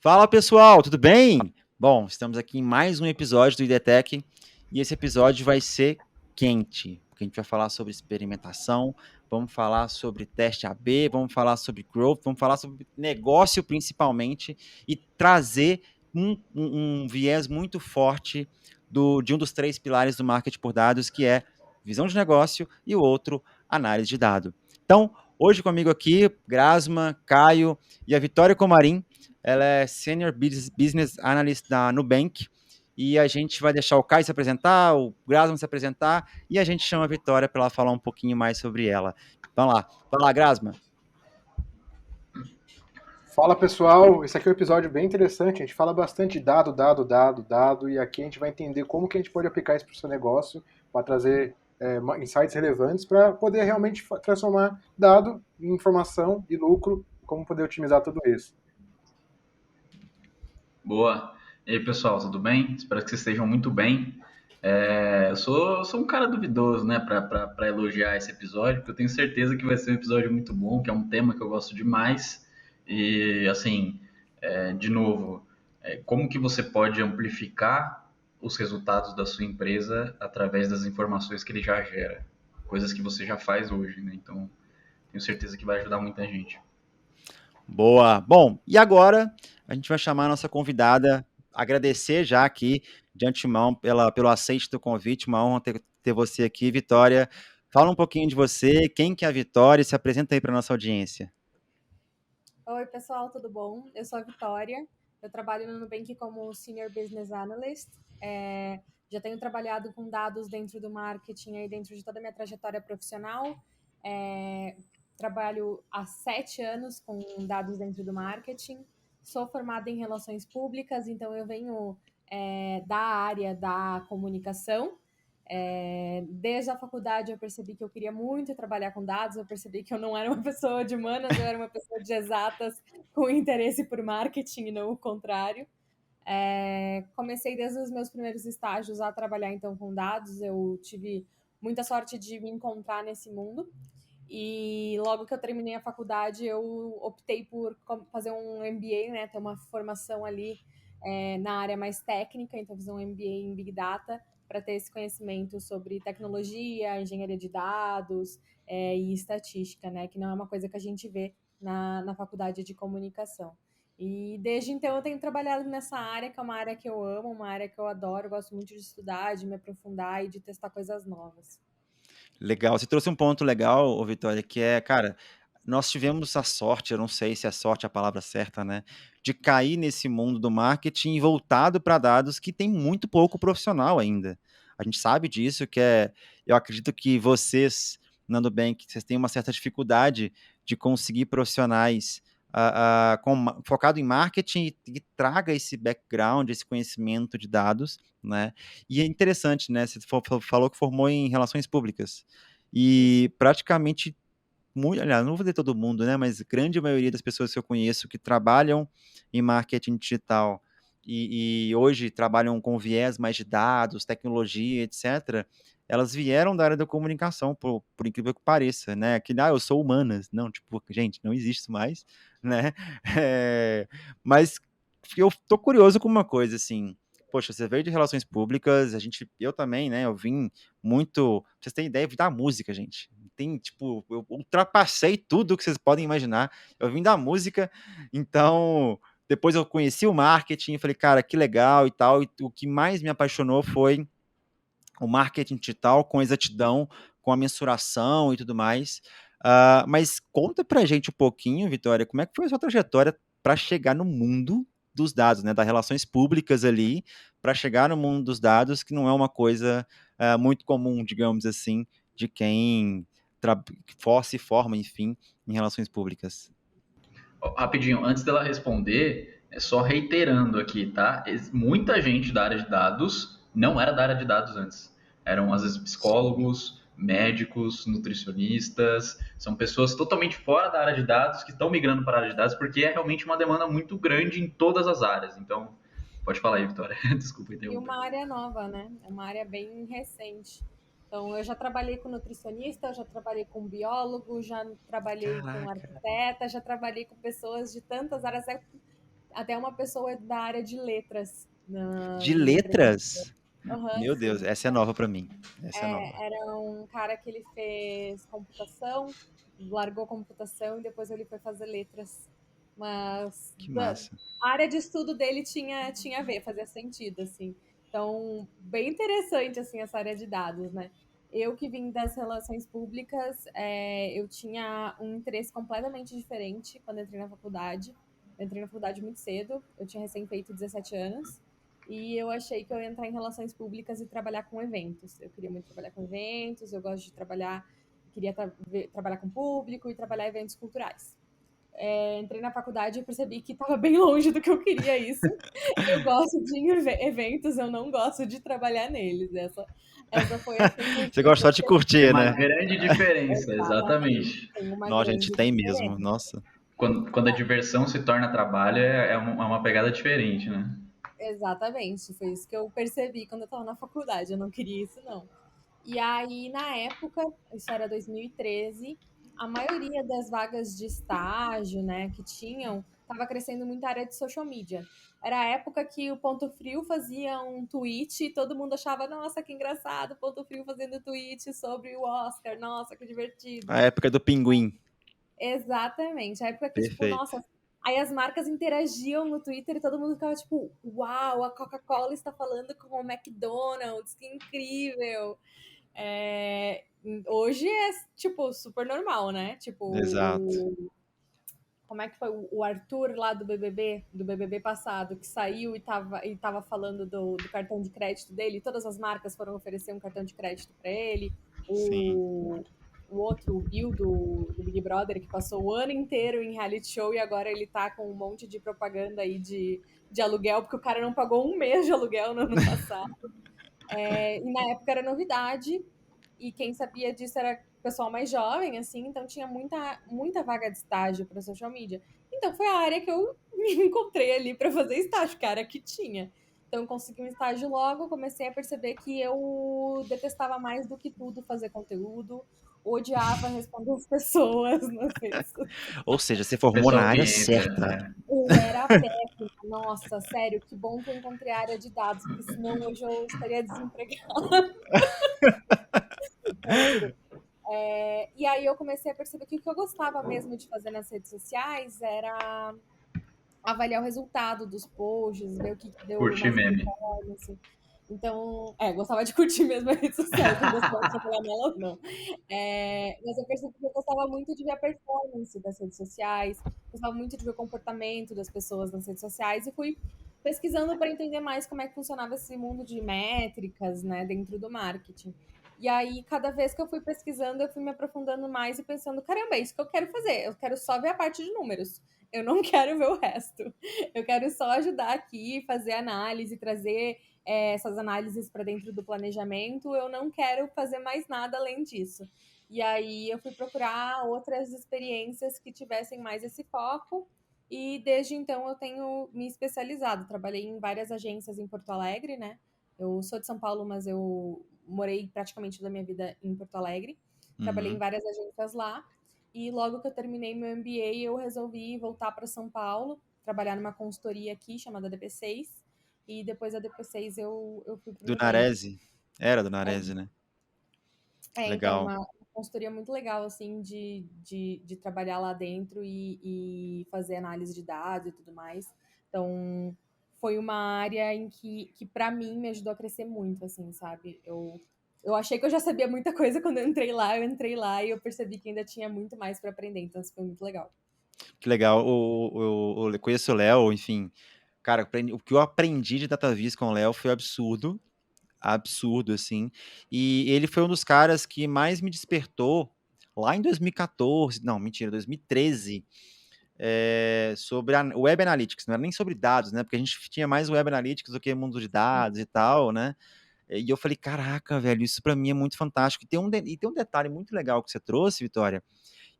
Fala pessoal, tudo bem? Bom, estamos aqui em mais um episódio do IDTech e esse episódio vai ser quente, porque a gente vai falar sobre experimentação, vamos falar sobre teste AB, vamos falar sobre growth, vamos falar sobre negócio principalmente e trazer um viés muito forte de um dos três pilares do marketing por dados, que é visão de negócio e o outro, análise de dado. Então, hoje comigo aqui, Grasma, Caio e a Vitória Comarim. Ela é Senior Business Analyst da Nubank. E a gente vai deixar o Caio se apresentar, o Grasman se apresentar, e a gente chama a Vitória para ela falar um pouquinho mais sobre ela. Vamos lá. Vai lá, Grasman. Fala pessoal, esse aqui é um episódio bem interessante. A gente fala bastante de dado, e aqui a gente vai entender como que a gente pode aplicar isso para o seu negócio, para trazer insights relevantes para poder realmente transformar dado em informação e lucro, como poder otimizar tudo isso. Boa. E aí, pessoal, tudo bem? Espero que vocês estejam muito bem. Eu sou um cara duvidoso, né, para elogiar esse episódio, porque eu tenho certeza que vai ser um episódio muito bom, que é um tema que eu gosto demais. E, assim, de novo, como que você pode amplificar os resultados da sua empresa através das informações que ele já gera? Coisas que você já faz hoje, né? Então, tenho certeza que vai ajudar muita gente. Boa. Bom, e agora a gente vai chamar a nossa convidada, agradecer já aqui de antemão pelo aceite do convite, uma honra ter você aqui, Vitória. Fala um pouquinho de você, quem que é a Vitória, e se apresenta aí para nossa audiência. Oi, pessoal, tudo bom? Eu sou a Vitória, eu trabalho no Nubank como Senior Business Analyst. Já tenho trabalhado com dados dentro do marketing aí dentro de toda a minha trajetória profissional. Trabalho há 7 anos com dados dentro do marketing. Sou formada em relações públicas, então eu venho da área da comunicação. Desde a faculdade eu percebi que eu queria muito trabalhar com dados, eu percebi que eu não era uma pessoa de humanas, eu era uma pessoa de exatas com interesse por marketing e não o contrário. Comecei desde os meus primeiros estágios a trabalhar então com dados, eu tive muita sorte de me encontrar nesse mundo e logo que eu terminei a faculdade eu optei por fazer um MBA, né, ter uma formação ali na área mais técnica, então fiz um MBA em Big Data para ter esse conhecimento sobre tecnologia, engenharia de dados e estatística, né? Que não é uma coisa que a gente vê na faculdade de comunicação. E desde então eu tenho trabalhado nessa área, que é uma área que eu amo, uma área que eu adoro, eu gosto muito de estudar, de me aprofundar e de testar coisas novas. Legal, você trouxe um ponto legal, ô Vitória, que é, cara, nós tivemos a sorte, eu não sei se a sorte é a palavra certa, né, de cair nesse mundo do marketing voltado para dados que tem muito pouco profissional ainda. A gente sabe disso, eu acredito que vocês, Nando bem, que vocês têm uma certa dificuldade de conseguir profissionais focado em marketing e traga esse background, esse conhecimento de dados, né? E é interessante, né? Você falou que formou em relações públicas. Isso. E praticamente, aliás, não vou dizer todo mundo, né? Mas grande maioria das pessoas que eu conheço que trabalham em marketing digital e hoje trabalham com viés mais de dados, tecnologia, etc., elas vieram da área da comunicação, por incrível que pareça, né? Que, eu sou humanas. Não, tipo, gente, não existe isso mais, né? Mas eu tô curioso com uma coisa, assim. Poxa, você veio de relações públicas, eu também, né? Eu vim muito. Pra vocês terem ideia, eu vim da música, gente. Tipo, eu ultrapassei tudo que vocês podem imaginar. Eu vim da música, então depois eu conheci o marketing, falei, cara, que legal e tal. E o que mais me apaixonou foi o marketing digital com exatidão, com a mensuração e tudo mais. Mas conta pra gente um pouquinho, Vitória, como é que foi a sua trajetória para chegar no mundo dos dados, né, das relações públicas ali, para chegar no mundo dos dados, que não é uma coisa muito comum, digamos assim, de quem se forma, enfim, em relações públicas. Rapidinho, antes dela responder, é só reiterando aqui, tá? Muita gente da área de dados não era da área de dados antes. Eram, às vezes, psicólogos, médicos, nutricionistas, são pessoas totalmente fora da área de dados que estão migrando para a área de dados porque é realmente uma demanda muito grande em todas as áreas. Então, pode falar aí, Vitória. Desculpa E interromper. uma área nova, né? É uma área bem recente. Então, eu já trabalhei com nutricionista, eu já trabalhei com biólogo, já trabalhei com Caraca. arquiteta, já trabalhei com pessoas de tantas áreas. até uma pessoa da área de letras De na empresa. letras? Aham, Meu Deus, sim. essa é nova pra mim. Essa é nova. Era um cara que ele fez computação, largou computação e depois ele foi fazer letras. Mas Que massa. a área de estudo dele tinha a ver, fazia sentido, assim. Então, bem interessante, assim, essa área de dados, né? Eu que vim das relações públicas, eu tinha um interesse completamente diferente quando entrei na faculdade. Eu entrei na faculdade muito cedo, eu tinha recém feito 17 anos. E eu achei que eu ia entrar em relações públicas e trabalhar com eventos. Eu queria muito trabalhar com eventos, eu gosto de trabalhar, queria trabalhar com público e trabalhar eventos culturais. Entrei na faculdade e percebi que estava bem longe do que eu queria isso. Eu gosto de eventos, eu não gosto de trabalhar neles. Essa foi assim, Você gosta só de Tem curtir, uma né? grande diferença, exatamente. exatamente. Tem uma Nossa, gente, grande tem mesmo. diferença. Nossa. Quando a diversão se torna trabalho, é uma pegada diferente, né? Exatamente, foi isso que eu percebi quando eu estava na faculdade. Eu não queria isso, não. E aí, na época, isso era 2013, a maioria das vagas de estágio, né, que tinham, estava crescendo muito a área de social media. Era a época que o Ponto Frio fazia um tweet e todo mundo achava, nossa, que engraçado, o Ponto Frio fazendo tweet sobre o Oscar, nossa, que divertido. A época do pinguim. Exatamente, a época que, tipo, Perfeito. nossa, aí as marcas interagiam no Twitter e todo mundo ficava tipo, uau, a Coca-Cola está falando com o McDonald's, que incrível. É, hoje é, tipo, super normal, né? Tipo, Exato. como é que foi o Arthur lá do BBB passado, que saiu e tava falando do cartão de crédito dele, todas as marcas foram oferecer um cartão de crédito para ele. Sim. O outro, o Bill do Big Brother, que passou o ano inteiro em reality show e agora ele tá com um monte de propaganda aí de aluguel, porque o cara não pagou um mês de aluguel no ano passado. E na época era novidade, e quem sabia disso era o pessoal mais jovem, assim, então tinha muita vaga de estágio para social media. Então foi a área que eu me encontrei ali para fazer estágio, cara, que tinha. Então eu consegui um estágio logo, comecei a perceber que eu detestava mais do que tudo fazer conteúdo, odiava responder as pessoas nas redes sociais. Ou seja, você formou na Pessoal área que entra, certa. né? Eu era péssima. Nossa, sério, que bom que eu encontrei a área de dados, porque senão hoje eu estaria desempregada. Não, juro. E aí eu comecei a perceber que o que eu gostava mesmo de fazer nas redes sociais era avaliar o resultado dos posts, ver o que deu Curtir mais meme. performance. Então, gostava de curtir mesmo as redes sociais, não gostava de trabalhar nelas, não. Mas eu percebi que eu gostava muito de ver a performance das redes sociais, gostava muito de ver o comportamento das pessoas nas redes sociais e fui pesquisando para entender mais como é que funcionava esse mundo de métricas, né, dentro do marketing. E aí, cada vez que eu fui pesquisando, eu fui me aprofundando mais e pensando, caramba, é isso que eu quero fazer. Eu quero só ver a parte de números. Eu não quero ver o resto. Eu quero só ajudar aqui, fazer análise, trazer essas análises para dentro do planejamento. Eu não quero fazer mais nada além disso. E aí eu fui procurar outras experiências que tivessem mais esse foco. E desde então eu tenho me especializado. Trabalhei em várias agências em Porto Alegre, né? Eu sou de São Paulo, mas eu morei praticamente toda a minha vida em Porto Alegre. Trabalhei em Uhum. várias agências lá. E logo que eu terminei meu MBA, eu resolvi voltar para São Paulo, trabalhar numa consultoria aqui chamada DP6. E depois da DP6 eu fui para o Do Nubank. Narese? Era do Narese, né? Então, Legal. uma consultoria muito legal, assim, de trabalhar lá dentro e fazer análise de dados e tudo mais. Então, foi uma área em que para mim, me ajudou a crescer muito, assim, sabe? Eu achei que eu já sabia muita coisa quando eu entrei lá e eu percebi que ainda tinha muito mais para aprender, então isso foi muito legal. Que legal. Eu conheço o Léo, enfim. Cara, o que eu aprendi de DataVis com o Léo foi absurdo. Absurdo, assim. E ele foi um dos caras que mais me despertou lá em 2014, não, mentira, 2013, sobre a Web Analytics. Não era nem sobre dados, né? Porque a gente tinha mais Web Analytics do que mundo de dados e tal, né? E eu falei, caraca, velho, isso pra mim é muito fantástico. E tem um detalhe muito legal que você trouxe, Vitória,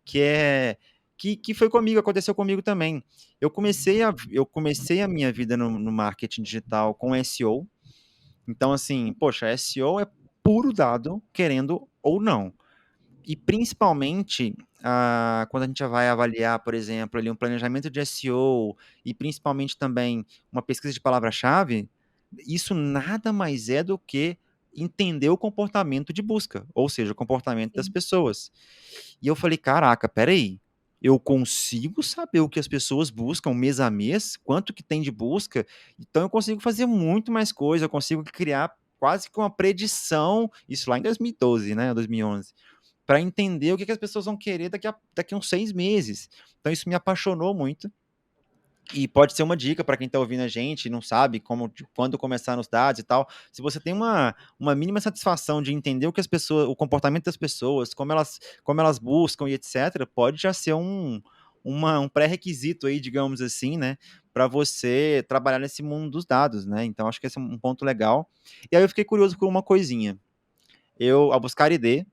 que é que foi comigo, aconteceu comigo também. Eu comecei a minha vida no marketing digital com SEO. Então, assim, poxa, SEO é puro dado, querendo ou não. E principalmente, quando a gente vai avaliar, por exemplo, ali um planejamento de SEO e principalmente também uma pesquisa de palavra-chave, isso nada mais é do que entender o comportamento de busca, ou seja, o comportamento das Sim. pessoas. E eu falei, caraca, peraí, eu consigo saber o que as pessoas buscam mês a mês, quanto que tem de busca, então eu consigo fazer muito mais coisa, eu consigo criar quase que uma predição, isso lá em 2012, né, 2011, para entender o que as pessoas vão querer daqui a uns 6 meses. Então isso me apaixonou muito. E pode ser uma dica para quem está ouvindo a gente e não sabe quando começar nos dados e tal. Se você tem uma mínima satisfação de entender o comportamento das pessoas, como elas buscam e etc., pode já ser um pré-requisito aí, digamos assim, né, para você trabalhar nesse mundo dos dados, né? Então acho que esse é um ponto legal. E aí eu fiquei curioso por uma coisinha. A Buscar ID,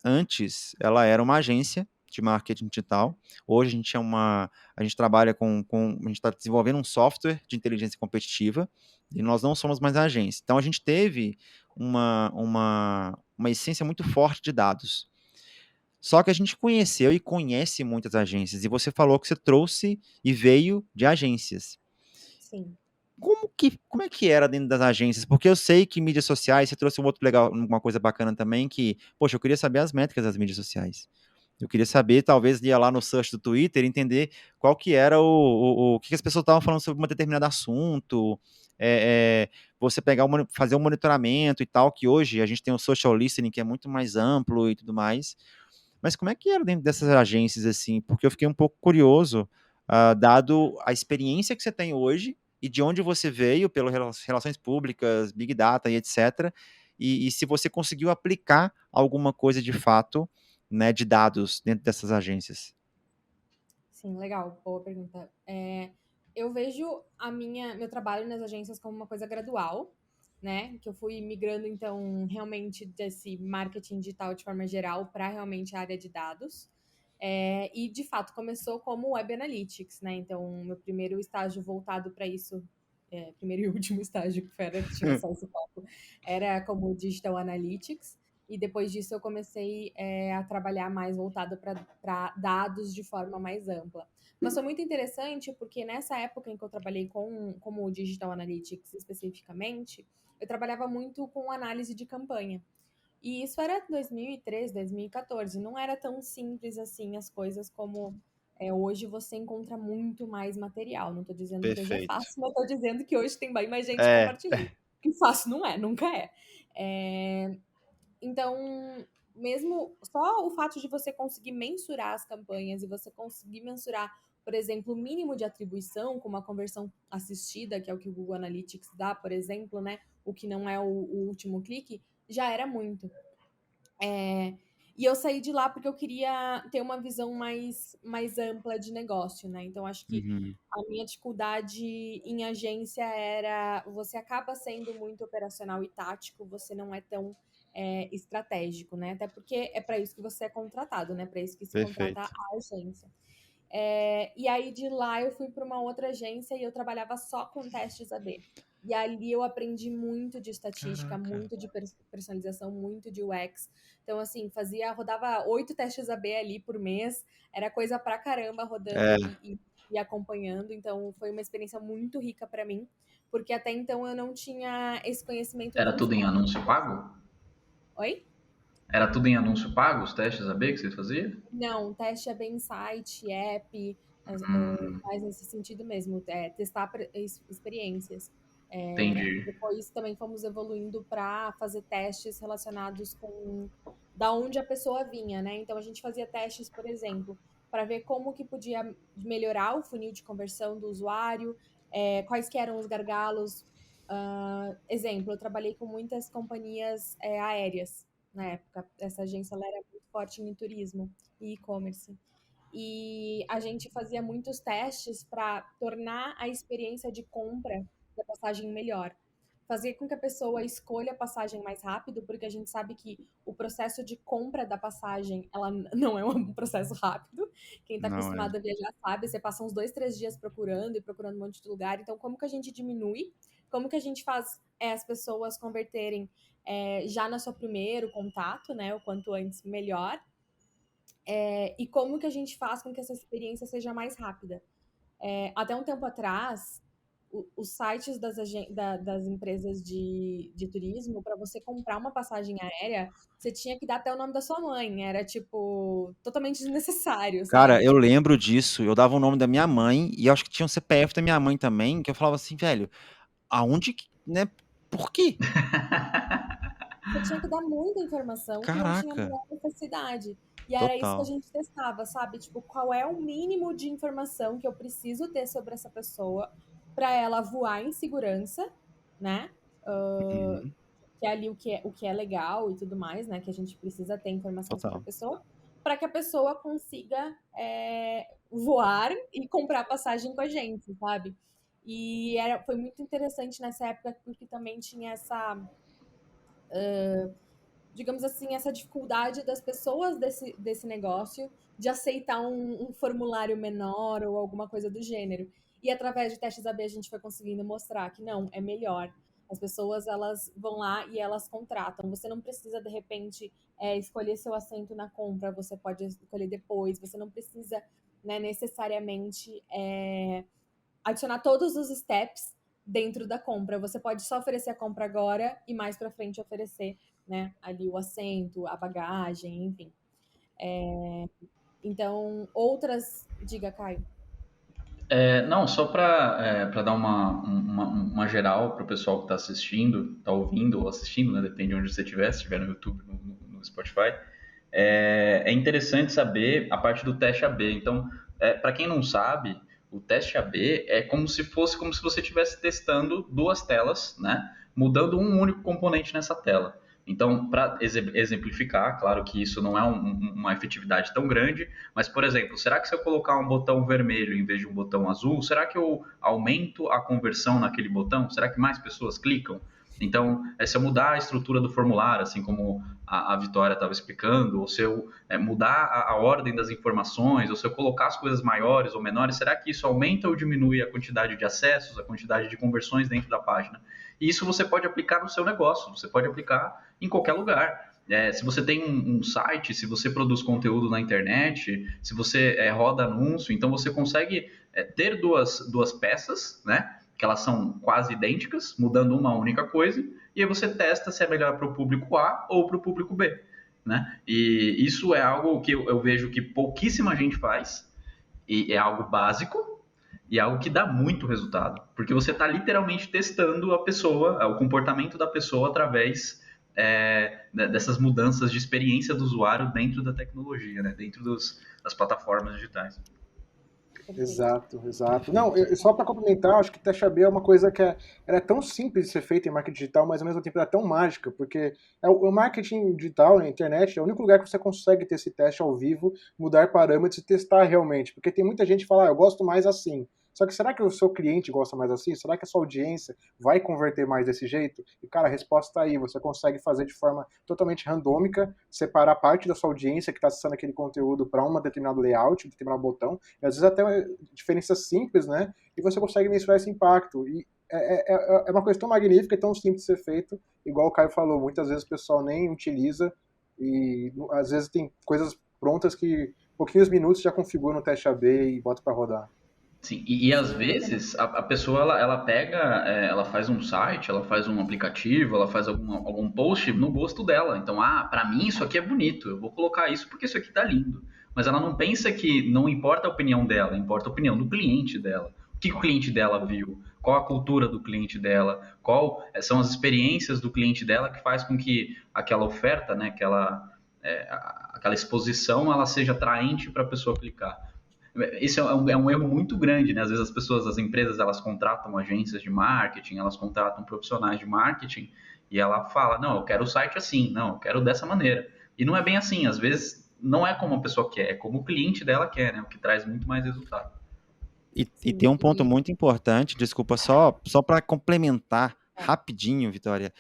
antes, ela era uma agência de marketing digital. Hoje a gente trabalha a gente está desenvolvendo um software de inteligência competitiva e nós não somos mais agência. Então a gente teve uma essência muito forte de dados. Só que a gente conheceu e conhece muitas agências. E você falou que você trouxe e veio de agências. Sim. Como é que era dentro das agências? Porque eu sei que mídias sociais, você trouxe um outro legal, uma coisa bacana também, que, poxa, eu queria saber as métricas das mídias sociais. Eu queria saber, talvez, ia lá no search do Twitter, entender qual que era o que as pessoas estavam falando sobre um determinado assunto, você pegar fazer um monitoramento e tal, que hoje a gente tem o social listening, que é muito mais amplo e tudo mais. Mas como é que era dentro dessas agências, assim? Porque eu fiquei um pouco curioso, dado a experiência que você tem hoje e de onde você veio, pelas relações públicas, Big Data e etc., e se você conseguiu aplicar alguma coisa de fato, né, de dados dentro dessas agências. Sim, legal, boa pergunta. Eu vejo meu trabalho nas agências como uma coisa gradual, né? Que eu fui migrando, então, realmente desse marketing digital de forma geral para realmente a área de dados. E, de fato, começou como Web Analytics, né? Então, meu primeiro estágio voltado para isso, primeiro e último estágio que tinha só esse foco, era como Digital Analytics. E depois disso eu comecei a trabalhar mais voltado para dados de forma mais ampla. Mas foi muito interessante porque nessa época em que eu trabalhei como Digital Analytics especificamente, eu trabalhava muito com análise de campanha. E isso era 2013, 2014. Não era tão simples assim as coisas como hoje você encontra muito mais material. Não estou dizendo que hoje é Perfeito. fácil, mas estou dizendo que hoje tem bem mais gente É, compartilhando. Que fácil não é, nunca é. Então, mesmo só o fato de você conseguir mensurar as campanhas e você conseguir mensurar, por exemplo, o mínimo de atribuição, como a conversão assistida, que é o que o Google Analytics dá, por exemplo, né? O que não é o último clique, já era muito. E eu saí de lá porque eu queria ter uma visão mais ampla de negócio, né? Então, acho que uhum, a minha dificuldade em agência era você acaba sendo muito operacional e tático, você não é tão estratégico, né? Até porque é para isso que você é contratado, né? Para isso que se contrata perfeito. a agência. E aí de lá eu fui para uma outra agência e eu trabalhava só com testes AB. E ali eu aprendi muito de estatística, Caraca. muito de personalização, muito de UX. Então, assim, rodava 8 testes AB ali por mês, era coisa pra caramba rodando É, e acompanhando. Então, foi uma experiência muito rica para mim, porque até então eu não tinha esse conhecimento Era tão tudo em forte. anúncio pago? Oi? Era tudo em anúncio pago, os testes AB que você fazia? Não, teste é bem site, app, Hum, mais nesse sentido mesmo, testar experiências. E entendi. depois também fomos evoluindo para fazer testes relacionados com da onde a pessoa vinha, né? Então a gente fazia testes, por exemplo, para ver como que podia melhorar o funil de conversão do usuário, quais que eram os gargalos. Exemplo, eu trabalhei com muitas companhias aéreas na época. Essa agência ela era muito forte em turismo e e-commerce. E a gente fazia muitos testes para tornar a experiência de compra da passagem melhor. Fazer com que a pessoa escolha a passagem mais rápido, porque a gente sabe que o processo de compra da passagem, ela não é um processo rápido. Quem está não é. acostumado a viajar sabe, você passa uns 2, 3 dias procurando e procurando um monte de lugar. Então, como que a gente diminui? Como que a gente faz as pessoas converterem já no seu primeiro contato, né? O quanto antes, melhor. e como que a gente faz com que essa experiência seja mais rápida. Até um tempo atrás, os sites das empresas de turismo, para você comprar uma passagem aérea, você tinha que dar até o nome da sua mãe. Era, tipo, totalmente desnecessário, Cara, sabe? eu Tipo, lembro disso. Eu dava o nome da minha mãe e eu acho que tinha o CPF da minha mãe também, que eu falava assim, velho, aonde que, né? Por quê? você tinha que dar muita informação que não tinha a Caraca, menor necessidade. E era isso que a total. gente testava, sabe? Tipo, qual é o mínimo de informação que eu preciso ter sobre essa pessoa para ela voar em segurança, né? Uhum, Que é ali o que é legal e tudo mais, né? Que a gente precisa ter informação sobre a total. pessoa, para que a pessoa consiga voar e comprar passagem com a gente, sabe? E foi muito interessante nessa época, porque também tinha essa, digamos assim, essa dificuldade das pessoas desse negócio de aceitar um formulário menor ou alguma coisa do gênero. E através de testes AB a gente foi conseguindo mostrar que não, é melhor. As pessoas, elas vão lá e elas contratam. Você não precisa, de repente, escolher seu assento na compra, você pode escolher depois. Você não precisa, né, necessariamente adicionar todos os steps dentro da compra. Você pode só oferecer a compra agora e mais para frente oferecer, né, ali o assento, a bagagem, enfim. Então, outras. Diga, Caio. Não, só para dar uma geral para o pessoal que está assistindo, está ouvindo ou assistindo, né, depende de onde você estiver, se estiver no YouTube, no Spotify, é interessante saber a parte do teste AB. Então, para quem não sabe, o teste AB é como se você estivesse testando duas telas, né, mudando um único componente nessa tela. Então, para exemplificar, claro que isso não é uma efetividade tão grande, mas, por exemplo, será que se eu colocar um botão vermelho em vez de um botão azul, será que eu aumento a conversão naquele botão? Será que mais pessoas clicam? Então, se eu mudar a estrutura do formulário, assim como a Vitória estava explicando, ou se eu mudar a ordem das informações, ou se eu colocar as coisas maiores ou menores, será que isso aumenta ou diminui a quantidade de acessos, a quantidade de conversões dentro da página? E isso você pode aplicar no seu negócio, você pode aplicar em qualquer lugar. Se você tem um site, se você produz conteúdo na internet, se você roda anúncio, então você consegue ter duas peças, né? Que elas são quase idênticas, mudando uma única coisa, e aí você testa se é melhor para o público A ou para o público B. Né? E isso é algo que eu vejo que pouquíssima gente faz, e é algo básico, e é algo que dá muito resultado, porque você está literalmente testando a pessoa, o comportamento da pessoa através dessas mudanças de experiência do usuário dentro da tecnologia, né? Dentro das plataformas digitais. Perfeito. Exato, exato. Não, Perfeito. só para complementar, acho que teste AB é uma coisa que ela é tão simples de ser feita em marketing digital, mas ao mesmo tempo ela é tão mágica, porque o marketing digital, na internet, é o único lugar que você consegue ter esse teste ao vivo, mudar parâmetros e testar realmente. Porque tem muita gente que fala, eu gosto mais assim. Só que será que o seu cliente gosta mais assim? Será que a sua audiência vai converter mais desse jeito? E, cara, a resposta está aí. Você consegue fazer de forma totalmente randômica, separar parte da sua audiência que está acessando aquele conteúdo para um determinado layout, um determinado botão, e às vezes até diferenças simples, né? E você consegue mensurar esse impacto. E é uma coisa tão magnífica e tão simples de ser feito, igual o Caio falou, muitas vezes o pessoal nem utiliza e às vezes tem coisas prontas que em pouquinhos minutos já configuram o teste AB e bota para rodar. Sim, e às Sim, vezes a pessoa ela pega, ela faz um site, ela faz um aplicativo, ela faz algum post no gosto dela. Então, para mim isso aqui é bonito, eu vou colocar isso porque isso aqui tá lindo. Mas ela não pensa que não importa a opinião dela, importa a opinião do cliente dela. O que o cliente dela viu? Qual a cultura do cliente dela? Qual são as experiências do cliente dela que faz com que aquela oferta, né, aquela exposição, ela seja atraente para a pessoa clicar. Esse é um erro muito grande, né? Às vezes as empresas, elas contratam agências de marketing, elas contratam profissionais de marketing e ela fala, não, eu quero o site assim, não, eu quero dessa maneira. E não é bem assim, às vezes não é como a pessoa quer, é como o cliente dela quer, né? O que traz muito mais resultado. E tem sim. um ponto muito importante, desculpa, só para complementar rapidinho, Vitória.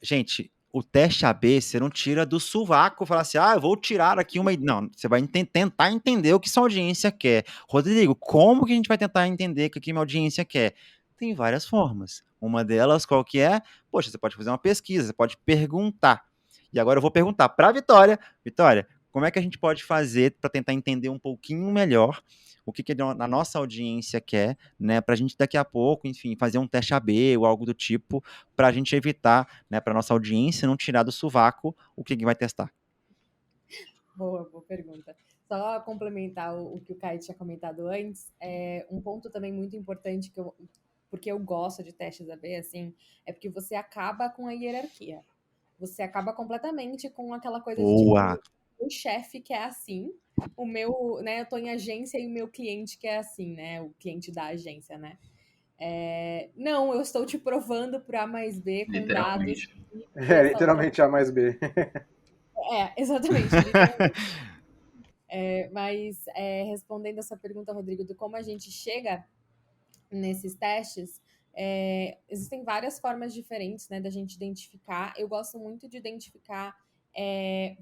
Gente, o teste AB você não tira do sovaco, falar assim, eu vou tirar aqui uma. Não, você vai tentar entender o que sua audiência quer. Rodrigo, como que a gente vai tentar entender o que minha audiência quer? Tem várias formas. Uma delas, qual que é? Poxa, você pode fazer uma pesquisa, você pode perguntar. E agora eu vou perguntar para Vitória. Vitória, como é que a gente pode fazer para tentar entender um pouquinho melhor o que a nossa audiência quer, né, para a gente daqui a pouco, enfim, fazer um teste AB ou algo do tipo, para a gente evitar, né, para nossa audiência não tirar do sovaco o que vai testar. Boa pergunta. Só complementar o que o Caio tinha comentado antes, um ponto também muito importante porque eu gosto de testes AB, assim, é porque você acaba com a hierarquia. Você acaba completamente com aquela coisa de tipo, Boa! o chefe quer assim, o meu, né, eu tô em agência e o meu cliente quer assim, né, o cliente da agência, né. Não, eu estou te provando por A mais B com dados Literalmente. que são Literalmente A mais B. exatamente, literalmente. Mas respondendo essa pergunta, Rodrigo, do como a gente chega nesses testes, existem várias formas diferentes, né, da gente identificar. Eu gosto muito de identificar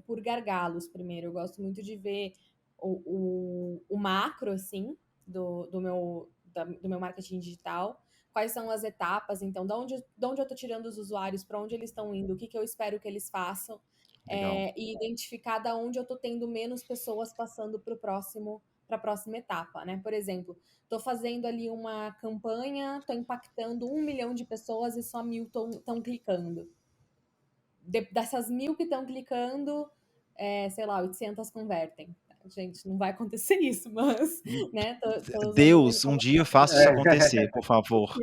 por gargalos primeiro. Eu gosto muito de ver o macro, assim, do meu marketing digital. Quais são as etapas, então, de onde eu estou tirando os usuários, para onde eles estão indo, o que eu espero que eles façam, Legal. e identificar da onde eu estou tendo menos pessoas passando para a próxima etapa, né? Por exemplo, estou fazendo ali uma campanha, estou impactando 1 milhão de pessoas e só 1.000 estão clicando. Dessas 1.000 que estão clicando, sei lá, 800 convertem. Gente, não vai acontecer isso, mas, né, tô usando um Deus, exemplo. um dia faça isso acontecer, por favor.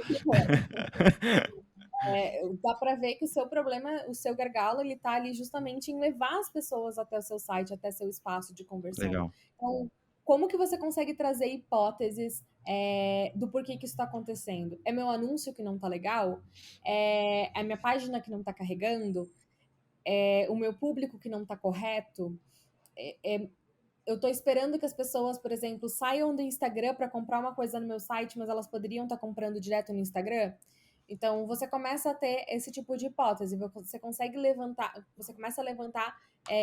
Dá para ver que o seu problema, o seu gargalo, ele tá ali justamente em levar as pessoas até o seu site, até seu espaço de conversão. Legal. Então, como que você consegue trazer hipóteses do porquê que isso está acontecendo? É meu anúncio que não tá legal? É a minha página que não tá carregando? É o meu público que não tá correto? Eu tô esperando que as pessoas, por exemplo, saiam do Instagram para comprar uma coisa no meu site, mas elas poderiam estar comprando direto no Instagram? Então, você começa a ter esse tipo de hipótese, você consegue levantar, você começa a levantar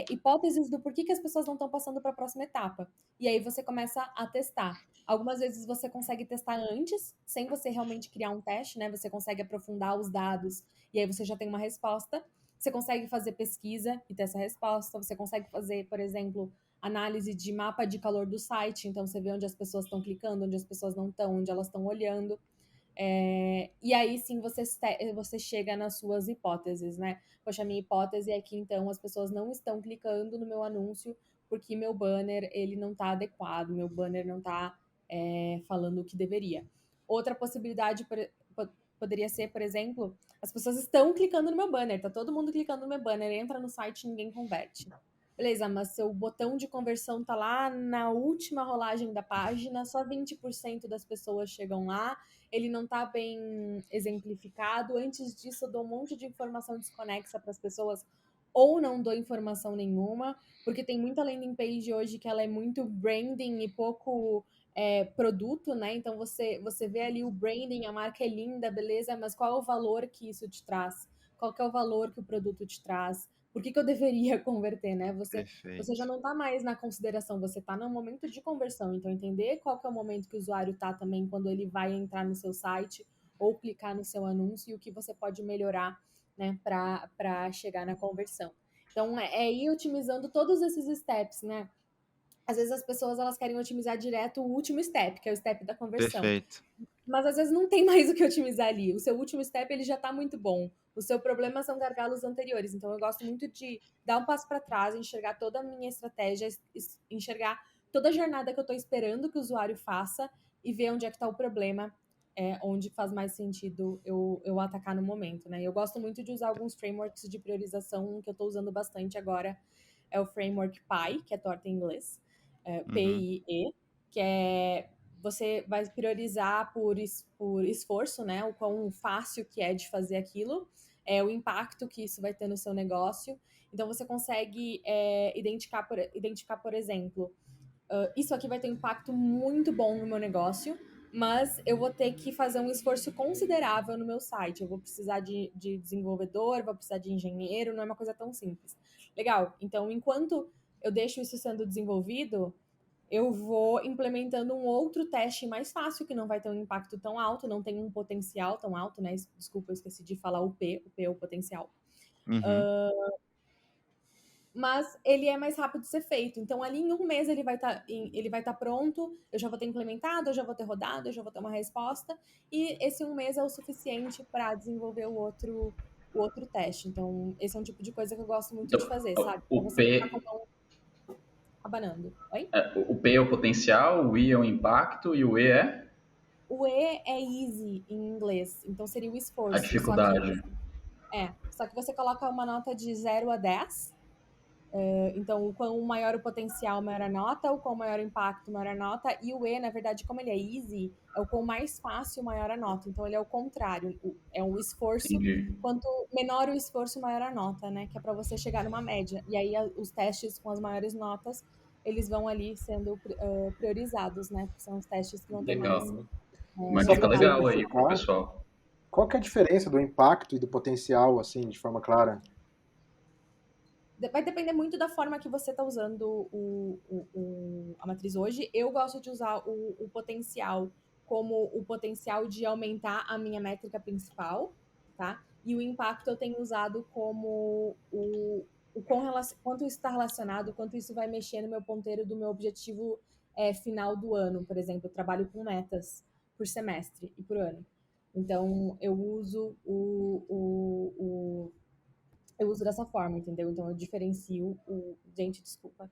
hipóteses do porquê que as pessoas não estão passando para a próxima etapa. E aí você começa a testar. Algumas vezes você consegue testar antes, sem você realmente criar um teste, né? Você consegue aprofundar os dados e aí você já tem uma resposta. Você consegue fazer pesquisa e ter essa resposta. Você consegue fazer, por exemplo, análise de mapa de calor do site. Então, você vê onde as pessoas estão clicando, onde as pessoas não estão, onde elas estão olhando. E aí sim você chega nas suas hipóteses, né? Poxa, a minha hipótese é que então as pessoas não estão clicando no meu anúncio porque meu banner ele não está adequado, meu banner não está falando o que deveria. Outra possibilidade poderia ser, por exemplo, as pessoas estão clicando no meu banner, tá todo mundo clicando no meu banner, entra no site e ninguém converte. Beleza, mas seu botão de conversão tá lá na última rolagem da página, só 20% das pessoas chegam lá, ele não tá bem exemplificado. Antes disso, eu dou um monte de informação desconexa para as pessoas, ou não dou informação nenhuma, porque tem muita landing page hoje que ela é muito branding e pouco produto, né? Então você vê ali o branding, a marca é linda, beleza, mas qual é o valor que isso te traz? Qual que é o valor que o produto te traz? Por que eu deveria converter, né? Você já Perfeito. não está mais na consideração, você está no momento de conversão. Então, entender qual que é o momento que o usuário está também quando ele vai entrar no seu site ou clicar no seu anúncio e o que você pode melhorar, né, para chegar na conversão. Então, ir otimizando todos esses steps, né? Às vezes as pessoas elas querem otimizar direto o último step, que é o step da conversão. Perfeito. Mas às vezes não tem mais o que otimizar ali. O seu último step ele já está muito bom. O seu problema são gargalos anteriores. Então eu gosto muito de dar um passo para trás, enxergar toda a minha estratégia, enxergar toda a jornada que eu estou esperando que o usuário faça e ver onde é que está o problema, onde faz mais sentido eu atacar no momento, né? Eu gosto muito de usar alguns frameworks de priorização. Um que eu estou usando bastante agora é o framework PIE, que é torta em inglês, Uhum. PIE, que é você vai priorizar por esforço, né? O quão fácil que é de fazer aquilo, o impacto que isso vai ter no seu negócio. Então, você consegue identificar, por exemplo, isso aqui vai ter um impacto muito bom no meu negócio, mas eu vou ter que fazer um esforço considerável no meu site. Eu vou precisar de desenvolvedor, vou precisar de engenheiro, não é uma coisa tão simples. Legal, então, enquanto eu deixo isso sendo desenvolvido, eu vou implementando um outro teste mais fácil, que não vai ter um impacto tão alto, não tem um potencial tão alto, né? Desculpa, eu esqueci de falar o P é o potencial. Uhum. mas ele é mais rápido de ser feito. Então, ali em um mês ele vai estar pronto, eu já vou ter implementado, eu já vou ter rodado, eu já vou ter uma resposta, e esse um mês é o suficiente para desenvolver o outro teste. Então, esse é um tipo de coisa que eu gosto muito de Então, fazer, sabe? Pra o você não ficar com P, a mão abanando. Oi? o P é o potencial, o I é o impacto e o E é O E é easy em inglês, então seria o a esforço. dificuldade. Só que você coloca uma nota de 0 a 10. Então, o quão maior o potencial, maior a nota, o quão maior o impacto, maior a nota, e o E, na verdade, como ele é easy, é o quão mais fácil, maior a nota. Então, ele é o contrário, é um esforço, Entendi. quanto menor o esforço, maior a nota, né? Que é para você chegar numa média. E aí, os testes com as maiores notas, eles vão ali sendo priorizados, né? Que são os testes que vão ter mais Legal. Uma Só dica para resultado. legal aí pro exemplificar, pessoal. qual que é a diferença do impacto e do potencial, assim, de forma clara? Vai depender muito da forma que você está usando a matriz hoje. Eu gosto de usar o potencial como o potencial de aumentar a minha métrica principal, tá? E o impacto eu tenho usado como quanto isso está relacionado, quanto isso vai mexer no meu ponteiro do meu objetivo final do ano. Por exemplo, eu trabalho com metas por semestre e por ano. Então, eu uso dessa forma, entendeu? Então eu diferencio o. Gente, desculpa,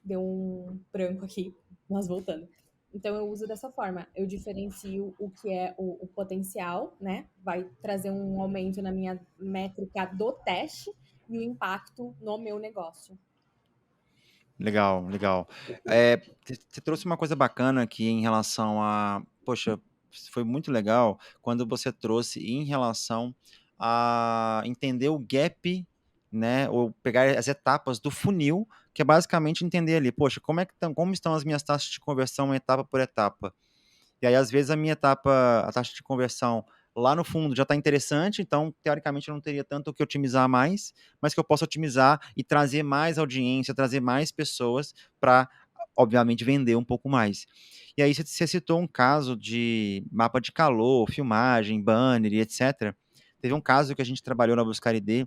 deu um branco aqui, mas voltando. Então eu uso dessa forma. Eu diferencio o que é o potencial, né? Vai trazer um aumento na minha métrica do teste e o impacto no meu negócio. Legal, legal. Você trouxe uma coisa bacana aqui em relação a. Poxa, foi muito legal quando você trouxe em relação a entender o gap, né? Ou pegar as etapas do funil, que é basicamente entender ali, poxa, como estão as minhas taxas de conversão etapa por etapa? E aí, às vezes, a taxa de conversão lá no fundo já está interessante, então, teoricamente, eu não teria tanto o que otimizar mais, mas que eu posso otimizar e trazer mais audiência, trazer mais pessoas para, obviamente, vender um pouco mais. E aí, você citou um caso de mapa de calor, filmagem, banner e etc. Teve um caso que a gente trabalhou na Buscar ID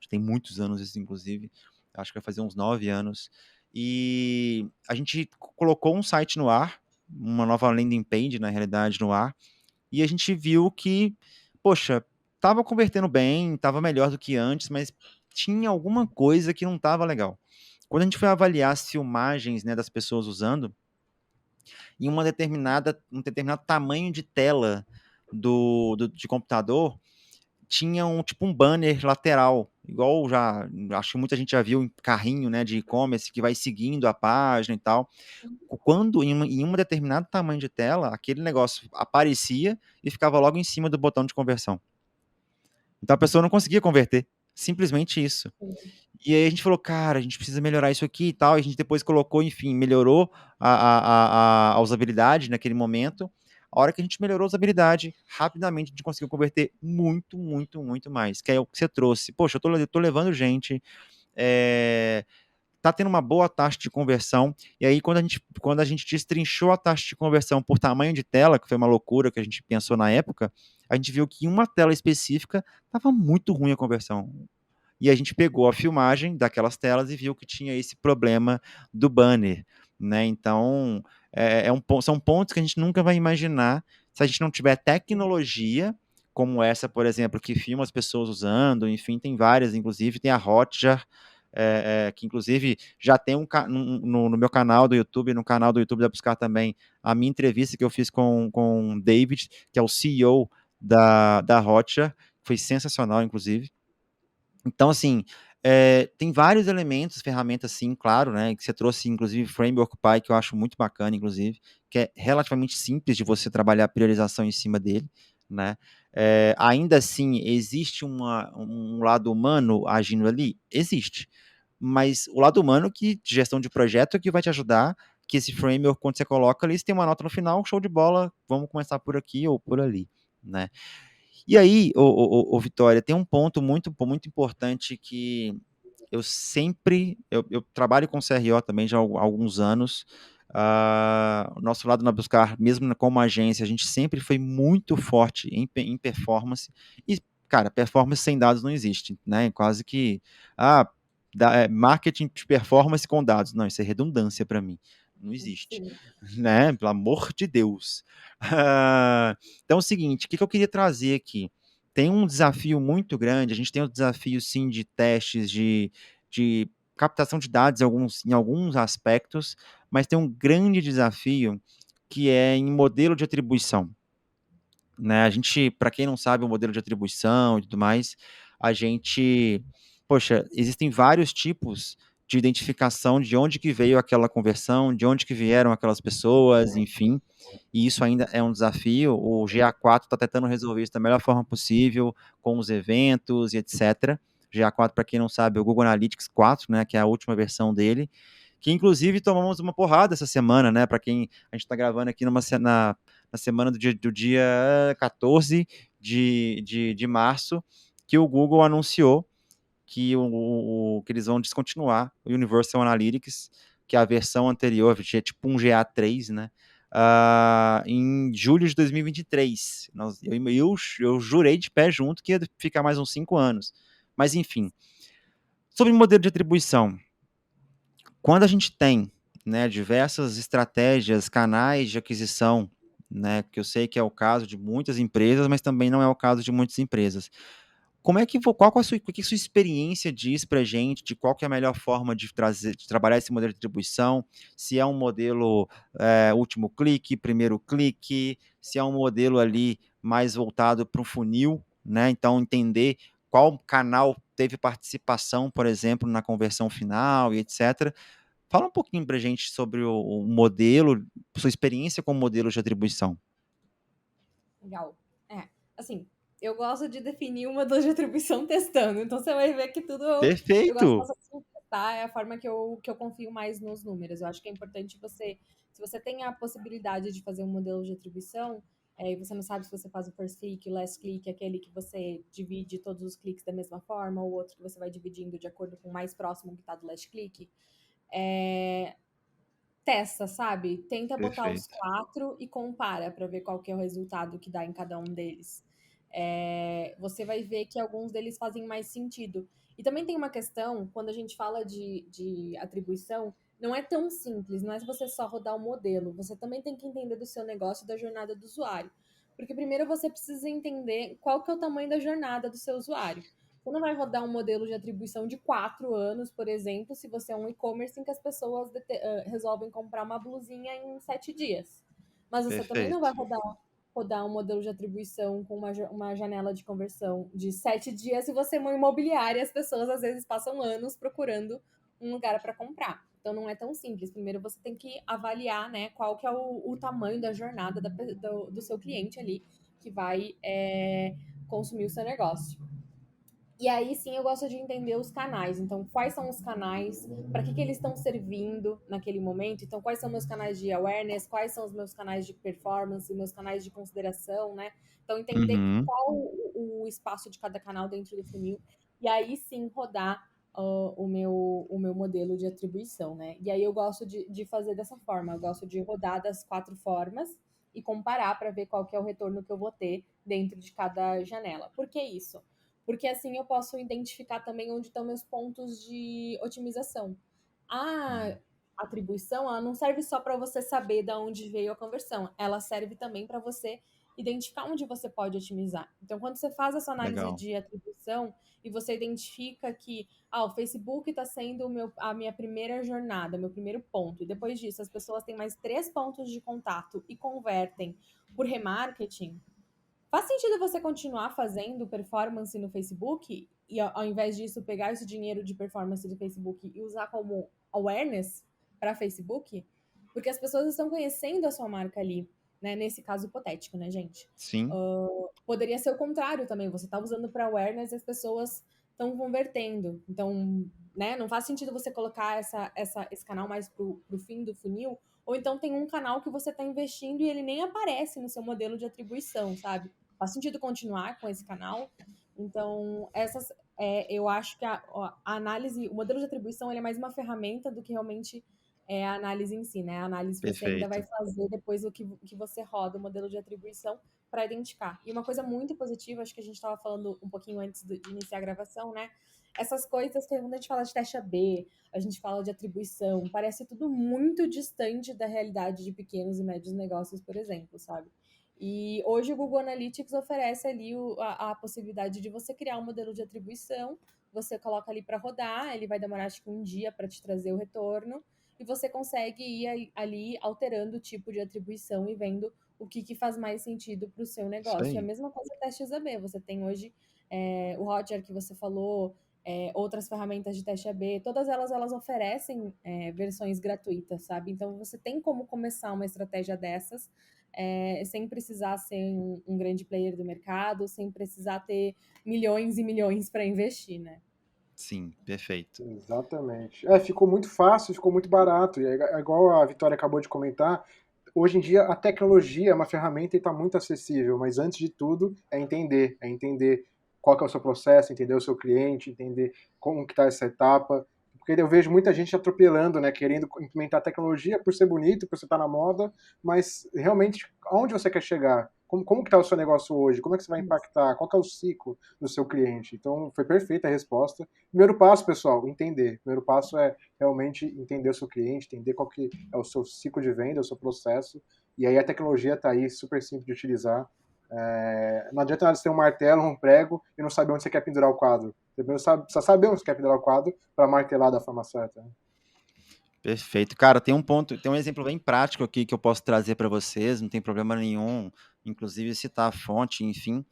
tem muitos anos isso, inclusive, acho que vai fazer uns 9 anos, e a gente colocou um site no ar, uma nova landing page, na realidade, no ar, e a gente viu que, poxa, estava convertendo bem, estava melhor do que antes, mas tinha alguma coisa que não estava legal. Quando a gente foi avaliar as filmagens, né, das pessoas usando, em um determinado tamanho de tela de computador, tinha tipo um banner lateral, igual acho que muita gente já viu em carrinho, né, de e-commerce, que vai seguindo a página e tal. Quando em um determinado tamanho de tela, aquele negócio aparecia e ficava logo em cima do botão de conversão. Então a pessoa não conseguia converter, simplesmente isso. E aí a gente falou, cara, a gente precisa melhorar isso aqui e tal, e a gente depois colocou, enfim, melhorou a usabilidade naquele momento. A hora que a gente melhorou a usabilidade, rapidamente a gente conseguiu converter muito, muito, muito mais, que é o que você trouxe. Poxa, eu tô levando gente, tá tendo uma boa taxa de conversão, e aí quando a gente destrinchou a taxa de conversão por tamanho de tela, que foi uma loucura que a gente pensou na época, a gente viu que em uma tela específica estava muito ruim a conversão. E a gente pegou a filmagem daquelas telas e viu que tinha esse problema do banner, né? Então, são pontos que a gente nunca vai imaginar se a gente não tiver tecnologia como essa, por exemplo, que filma as pessoas usando, enfim, tem várias, inclusive tem a Hotjar, que inclusive já tem no meu canal do YouTube, no canal do YouTube da Buscar também, a minha entrevista que eu fiz com o David, que é o CEO da Hotjar, foi sensacional, inclusive. Então, assim, tem vários elementos, ferramentas, sim, claro, né? Que você trouxe, inclusive, Framework Pi, que eu acho muito bacana, inclusive, que é relativamente simples de você trabalhar a priorização em cima dele, né? Ainda assim, existe um lado humano agindo ali? Existe. Mas o lado humano de gestão de projeto é que vai te ajudar, que esse framework, quando você coloca ali, você tem uma nota no final, show de bola, vamos começar por aqui ou por ali, né? E aí, Vitória, tem um ponto muito, muito importante que eu trabalho com CRO também já há alguns anos. O nosso lado na Buscar, mesmo como agência, a gente sempre foi muito forte em performance. E, cara, performance sem dados não existe, né? Quase que, marketing de performance com dados. Não, isso é redundância para mim. Não existe, Sim. né? Pelo amor de Deus. Então é o seguinte, o que eu queria trazer aqui? Tem um desafio muito grande, a gente tem um desafio, sim, de testes, de captação de dados em alguns aspectos, mas tem um grande desafio que é em modelo de atribuição, né? A gente, para quem não sabe o modelo de atribuição e tudo mais, poxa, existem vários tipos de identificação de onde que veio aquela conversão, de onde que vieram aquelas pessoas, enfim, e isso ainda é um desafio. O GA4 está tentando resolver isso da melhor forma possível, com os eventos e etc. GA4, para quem não sabe, é o Google Analytics 4, né, que é a última versão dele, que inclusive tomamos uma porrada essa semana, né, para quem a gente está gravando aqui na semana do dia 14 de março, que o Google anunciou que que eles vão descontinuar o Universal Analytics, que é a versão anterior, é tipo um GA3, né? Em julho de 2023. Eu jurei de pé junto que ia ficar mais uns 5 anos. Mas, enfim. Sobre o modelo de atribuição, quando a gente tem, né, diversas estratégias, canais de aquisição, né, que eu sei que é o caso de muitas empresas, mas também não é o caso de muitas empresas. Qual que o que a sua experiência diz para a gente de qual que é a melhor forma de trabalhar esse modelo de atribuição? Se é um modelo último clique, primeiro clique, se é um modelo ali mais voltado para um funil, né? Então, entender qual canal teve participação, por exemplo, na conversão final e etc. Fala um pouquinho para a gente sobre o modelo, sua experiência com modelos de atribuição. Legal. Assim, eu gosto de definir uma modelo de atribuição testando, então você vai ver que tudo eu gosto Perfeito! bastante de testar, é a forma que eu confio mais nos números. Eu acho que é importante se você tem a possibilidade de fazer um modelo de atribuição, e você não sabe se você faz o first click, o last click, aquele que você divide todos os cliques da mesma forma, ou outro que você vai dividindo de acordo com o mais próximo que está do last click. Testa, sabe? Tenta botar os Perfeito. 4 e compara para ver qual que é o resultado que dá em cada um deles. Você vai ver que alguns deles fazem mais sentido. E também tem uma questão, quando a gente fala de atribuição, não é tão simples, não é você só rodar o modelo, você também tem que entender do seu negócio e da jornada do usuário. Porque primeiro você precisa entender qual que é o tamanho da jornada do seu usuário. Você não vai rodar um modelo de atribuição de 4 anos, por exemplo, se você é um e-commerce em que as pessoas resolvem comprar uma blusinha em 7 dias. Mas você também não vai Perfeito. rodar um modelo de atribuição com uma janela de conversão de 7 dias se você é uma imobiliária e as pessoas às vezes passam anos procurando um lugar para comprar. Então não é tão simples. Primeiro você tem que avaliar, né, qual que é o tamanho da jornada do seu cliente ali que vai consumir o seu negócio. E aí sim eu gosto de entender os canais. Então, quais são os canais, para que eles estão servindo naquele momento? Então, quais são meus canais de awareness, quais são os meus canais de performance, meus canais de consideração, né? Então, entender Uhum. qual o espaço de cada canal dentro do funil. E aí sim rodar o meu modelo de atribuição, né? E aí eu gosto de fazer dessa forma. Eu gosto de rodar das 4 formas e comparar para ver qual que é o retorno que eu vou ter dentro de cada janela. Por que isso? Porque assim eu posso identificar também onde estão meus pontos de otimização. A atribuição, ela não serve só para você saber de onde veio a conversão, ela serve também para você identificar onde você pode otimizar. Então, quando você faz essa análise Legal. de atribuição e você identifica que o Facebook está sendo a minha primeira jornada, meu primeiro ponto, e depois disso as pessoas têm mais 3 pontos de contato e convertem por remarketing, faz sentido você continuar fazendo performance no Facebook e ao invés disso pegar esse dinheiro de performance do Facebook e usar como awareness para Facebook? Porque as pessoas estão conhecendo a sua marca ali, né? Nesse caso hipotético, né, gente? Sim. Poderia ser o contrário também. Você está usando para awareness e as pessoas estão convertendo. Então, né? Não faz sentido você colocar esse canal mais pro fim do funil. Ou então tem um canal que você está investindo e ele nem aparece no seu modelo de atribuição, sabe? Faz sentido continuar com esse canal. Então, eu acho que a análise, o modelo de atribuição ele é mais uma ferramenta do que realmente é a análise em si, né? A análise você ainda vai Perfeito. fazer depois que você roda o modelo de atribuição para identificar. E uma coisa muito positiva, acho que a gente estava falando um pouquinho antes de iniciar a gravação, né? Essas coisas que quando a gente fala de teste AB, a gente fala de atribuição, parece tudo muito distante da realidade de pequenos e médios negócios, por exemplo, sabe? E hoje o Google Analytics oferece ali a possibilidade de você criar um modelo de atribuição, você coloca ali para rodar, ele vai demorar acho que um dia para te trazer o retorno, e você consegue ir ali alterando o tipo de atribuição e vendo o que faz mais sentido para o seu Isso negócio. E a aí. mesma coisa testes AB, você tem hoje o Hotjar que você falou, outras ferramentas de teste AB, todas elas oferecem versões gratuitas, sabe? Então você tem como começar uma estratégia dessas sem precisar ser um grande player do mercado, sem precisar ter milhões e milhões para investir, né? Sim, perfeito. Exatamente. Ficou muito fácil, ficou muito barato. E é igual a Vitória acabou de comentar, hoje em dia a tecnologia é uma ferramenta e está muito acessível, mas antes de tudo é entender qual que é o seu processo, entender o seu cliente, entender como que está essa etapa. Porque eu vejo muita gente atropelando, né, querendo implementar tecnologia por ser bonito, por você estar na moda, mas realmente aonde você quer chegar? Como que está o seu negócio hoje? Como é que você vai impactar? Qual que é o ciclo do seu cliente? Então, foi perfeita a resposta. Primeiro passo, pessoal, entender. Primeiro passo é realmente entender o seu cliente, entender qual que é o seu ciclo de venda, o seu processo. E aí a tecnologia está aí, super simples de utilizar. Não adianta nada você ter um martelo, um prego e não saber onde você quer pendurar o quadro. Você precisa saber onde você quer pendurar o quadro para martelar da forma certa. Né? Perfeito. Cara, tem um exemplo bem prático aqui que eu posso trazer para vocês, não tem problema nenhum, inclusive citar a fonte, enfim.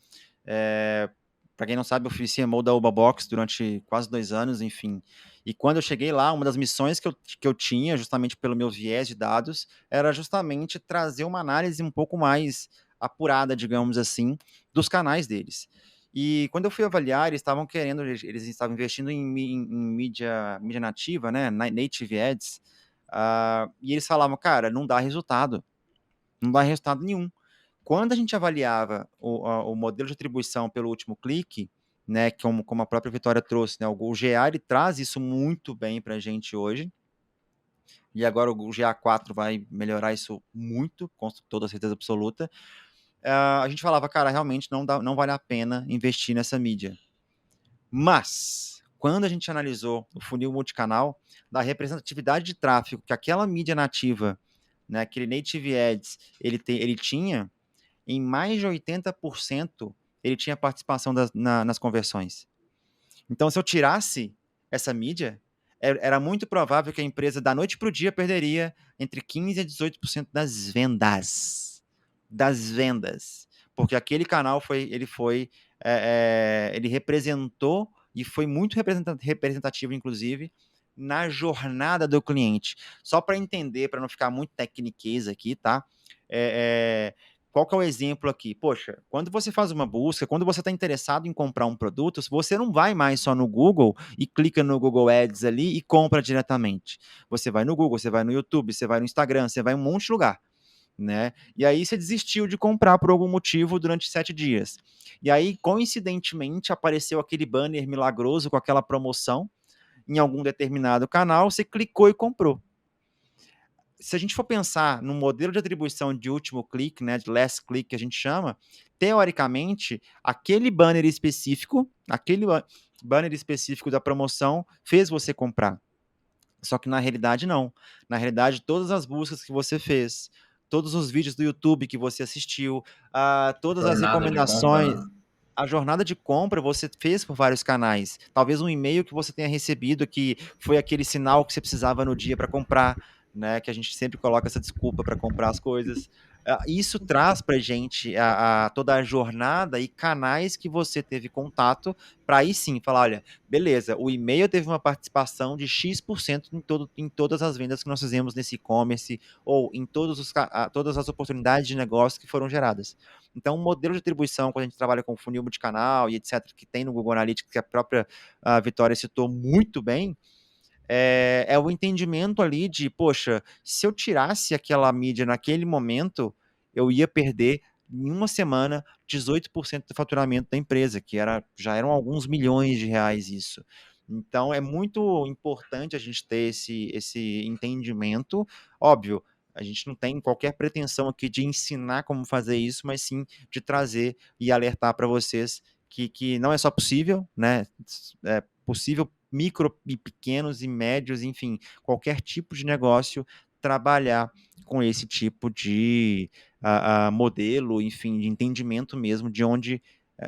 Para quem não sabe, eu fui CMO da Ubabox durante quase 2 anos, enfim. E quando eu cheguei lá, uma das missões que eu tinha, justamente pelo meu viés de dados, era justamente trazer uma análise um pouco mais apurada, digamos assim, dos canais deles. E quando eu fui avaliar, eles estavam investindo em mídia nativa, né, native ads, e eles falavam, cara, não dá resultado nenhum. Quando a gente avaliava o modelo de atribuição pelo último clique, né, como a própria Vitória trouxe, né, o GA ele traz isso muito bem para a gente hoje, e agora o GA4 vai melhorar isso muito, com toda certeza absoluta. A gente falava, cara, realmente não vale a pena investir nessa mídia. Mas, quando a gente analisou o funil multicanal, da representatividade de tráfego que aquela mídia nativa, né, aquele native ads, ele tinha, em mais de 80%, ele tinha participação nas conversões. Então, se eu tirasse essa mídia, era muito provável que a empresa, da noite para o dia, perderia entre 15% a 18% das vendas. Das vendas. Porque aquele canal ele representou e foi muito representativo, inclusive, na jornada do cliente. Só para entender, para não ficar muito tecniquez aqui, tá? Qual que é o exemplo aqui? Poxa, quando você faz uma busca, quando você está interessado em comprar um produto, você não vai mais só no Google e clica no Google Ads ali e compra diretamente. Você vai no Google, você vai no YouTube, você vai no Instagram, você vai em um monte de lugar. Né? E aí você desistiu de comprar por algum motivo durante 7 dias. E aí, coincidentemente, apareceu aquele banner milagroso com aquela promoção em algum determinado canal, você clicou e comprou. Se a gente for pensar no modelo de atribuição de último clique, né, de last click que a gente chama, teoricamente, aquele banner específico da promoção fez você comprar. Só que na realidade não. Na realidade, todas as buscas que você fez, todos os vídeos do YouTube que você assistiu, todas as Jornada de compra, recomendações, né? a jornada de compra você fez por vários canais. Talvez um e-mail que você tenha recebido que foi aquele sinal que você precisava no dia para comprar, né? Que a gente sempre coloca essa desculpa para comprar as coisas. Isso traz para gente toda a jornada e canais que você teve contato para aí sim falar, olha, beleza, o e-mail teve uma participação de X% em todas as vendas que nós fizemos nesse e-commerce ou em todas as oportunidades de negócio que foram geradas. Então, o modelo de atribuição, quando a gente trabalha com funil multicanal e etc., que tem no Google Analytics, que a própria Vitória citou muito bem, é o entendimento ali de, poxa, se eu tirasse aquela mídia naquele momento, eu ia perder em uma semana 18% do faturamento da empresa, já eram alguns milhões de reais isso. Então, é muito importante a gente ter esse entendimento. Óbvio, a gente não tem qualquer pretensão aqui de ensinar como fazer isso, mas sim de trazer e alertar para vocês que não é só possível, né? É possível micro e pequenos e médios, enfim, qualquer tipo de negócio trabalhar com esse tipo de modelo, enfim, de entendimento mesmo de onde,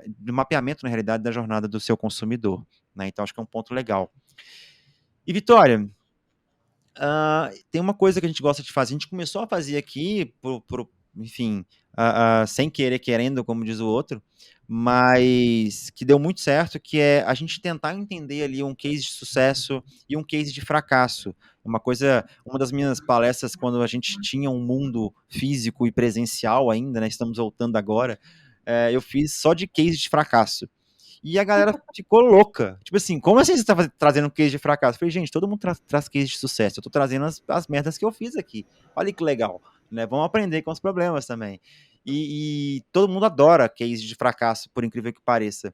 de mapeamento, na realidade, da jornada do seu consumidor, né? Então, acho que é um ponto legal. E, Vitória, tem uma coisa que a gente gosta de fazer, a gente começou a fazer aqui, enfim, sem querer, querendo, como diz o outro, mas que deu muito certo, que é a gente tentar entender ali um case de sucesso e um case de fracasso. Uma das minhas palestras, quando a gente tinha um mundo físico e presencial ainda, né, estamos voltando agora, eu fiz só de case de fracasso. E a galera ficou louca. Tipo assim, como assim você tá trazendo um case de fracasso? Eu falei, gente, todo mundo traz case de sucesso. Eu tô trazendo as merdas que eu fiz aqui. Olha que legal, né? Vamos aprender com os problemas também. E todo mundo adora case de fracasso, por incrível que pareça.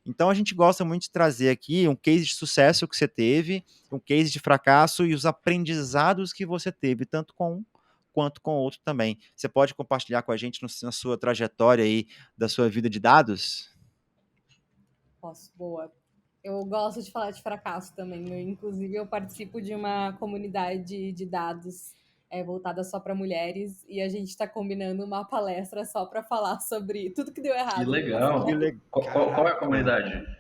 Então a gente gosta muito de trazer aqui um case de sucesso que você teve, um case de fracasso e os aprendizados que você teve, tanto com um quanto com o outro também. Você pode compartilhar com a gente na sua trajetória aí da sua vida de dados? Posso, boa. Eu gosto de falar de fracasso também. Inclusive, eu participo de uma comunidade de dados voltada só para mulheres e a gente está combinando uma palestra só para falar sobre tudo que deu Que errado no legal. Que passado. legal. Qual é a comunidade?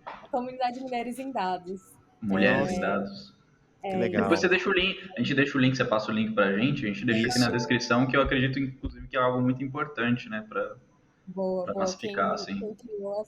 A comunidade Mulheres em Dados. Mulheres em Nossa, Dados. que Depois você legal. deixa o link, a gente deixa o link, você passa o link pra gente, a gente deixa aqui na Isso. descrição, que eu acredito, inclusive, que é algo muito importante, né, Boa, pra boa. massificar, assim. Quem criou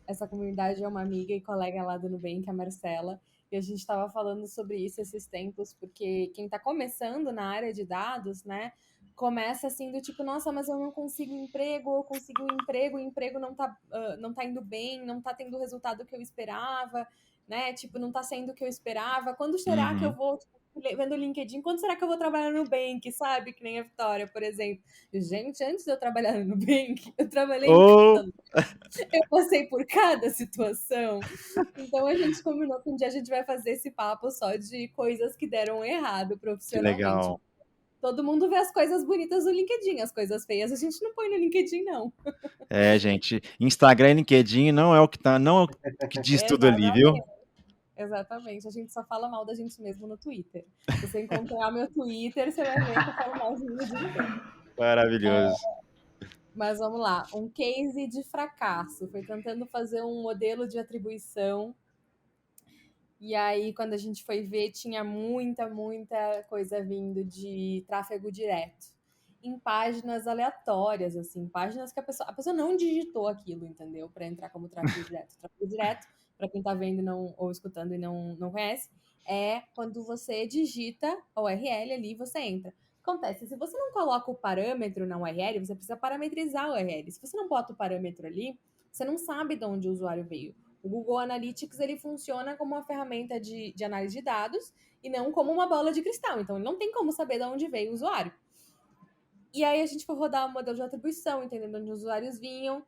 essa comunidade é uma amiga e colega lá do Nubank, a Marcela, e a gente estava falando sobre isso esses tempos, porque quem está começando na área de dados, né, começa assim do tipo, nossa, mas eu não consigo emprego, eu consegui um emprego, o emprego não tá indo bem, não tá tendo o resultado que eu esperava, né, tipo, não tá sendo o que eu esperava, quando será que eu Uhum. vou, tipo, vendo o LinkedIn, quando será que eu vou trabalhar no Nubank, sabe, que nem a Vitória, por exemplo. Gente, antes de eu trabalhar no Nubank, eu trabalhei em Oh, cada. Eu passei por cada situação. Então a gente combinou que um dia a gente vai fazer esse papo só de coisas que deram errado que profissionalmente. legal. Todo mundo vê as coisas bonitas no LinkedIn, as coisas feias a gente não põe no LinkedIn, não. Gente, Instagram e LinkedIn não é o que diz tudo ali, viu? Exatamente. Exatamente. A gente só fala mal da gente mesmo no Twitter. Se você encontrar meu Twitter, você vai ver que eu falo mal de mim o dia inteiro. Maravilhoso. Mas vamos lá. Um case de fracasso. Foi tentando fazer um modelo de atribuição. E aí, quando a gente foi ver, tinha muita coisa vindo de tráfego direto. Em páginas aleatórias, assim, páginas que a pessoa não digitou aquilo, entendeu? Para entrar como tráfego direto. Tráfego direto, para quem tá vendo ou escutando e não conhece, é quando você digita a URL ali e você entra. Acontece, se você não coloca o parâmetro na URL, você precisa parametrizar a URL. Se você não bota o parâmetro ali, você não sabe de onde o usuário veio. O Google Analytics ele funciona como uma ferramenta de análise de dados e não como uma bola de cristal. Então, ele não tem como saber de onde veio o usuário. E aí a gente foi rodar o modelo de atribuição, entendendo onde os usuários vinham,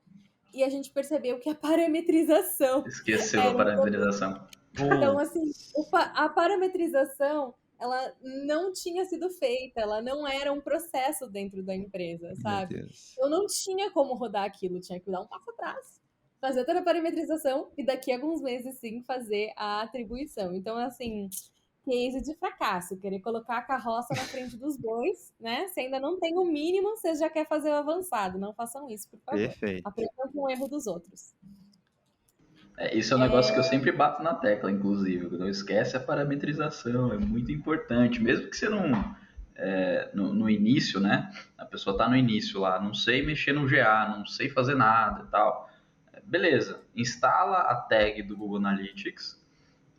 e a gente percebeu que a parametrização Esqueceu a era um problema. parametrização. Então, assim, a parametrização ela não tinha sido feita, ela não era um processo dentro da empresa, Meu sabe? Deus. Eu não tinha como rodar aquilo, tinha que dar um passo atrás, fazer toda a parametrização e daqui a alguns meses, sim, fazer a atribuição. Então, assim, case de fracasso, querer colocar a carroça na frente dos bois, né? Se ainda não tem o mínimo, você já quer fazer o avançado. Não façam isso, por favor. Perfeito. Aprendam com o erro dos outros. Isso é um negócio que eu sempre bato na tecla, inclusive. Não esquece a parametrização, é muito importante. Mesmo que você não. No início, né? A pessoa está no início lá, não sei mexer no GA, não sei fazer nada e tal. Beleza, instala a tag do Google Analytics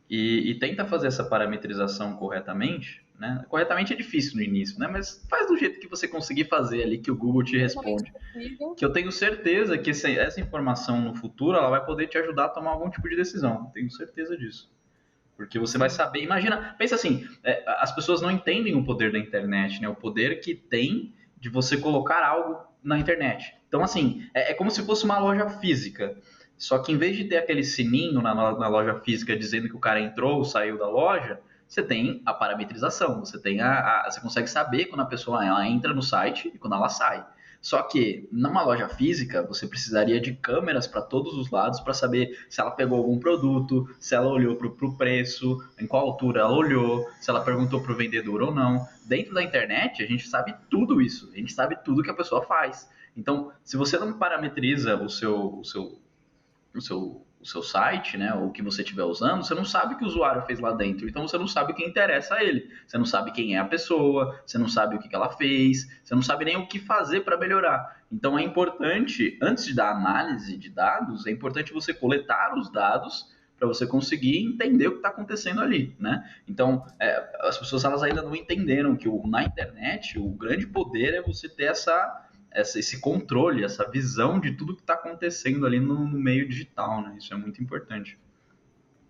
e tenta fazer essa parametrização corretamente. Né? Corretamente é difícil no início, né? Mas faz do jeito que você conseguir fazer ali, que o Google te responde. Que eu tenho certeza que essa informação no futuro ela vai poder te ajudar a tomar algum tipo de decisão. Tenho certeza disso. Porque você vai saber. Imagina, pensa assim: as pessoas não entendem o poder da internet, né? O poder que tem de você colocar algo na internet. Então, assim, é como se fosse uma loja física. Só que em vez de ter aquele sininho na loja física dizendo que o cara entrou ou saiu da loja, você tem a parametrização, você tem você consegue saber quando a pessoa ela entra no site e quando ela sai. Só que numa loja física você precisaria de câmeras para todos os lados para saber se ela pegou algum produto, se ela olhou para o preço, em qual altura ela olhou, se ela perguntou para o vendedor ou não. Dentro da internet a gente sabe tudo isso, a gente sabe tudo que a pessoa faz. Então, se você não parametriza o seu site, né, ou o que você estiver usando, você não sabe o que o usuário fez lá dentro. Então você não sabe o que interessa a ele. Você não sabe quem é a pessoa, você não sabe o que ela fez, você não sabe nem o que fazer para melhorar. Então é importante, antes da análise de dados, é importante você coletar os dados para você conseguir entender o que está acontecendo ali, né? Então, as pessoas elas ainda não entenderam que na internet o grande poder é você ter esse controle, essa visão de tudo que está acontecendo ali no meio digital, né? Isso é muito importante.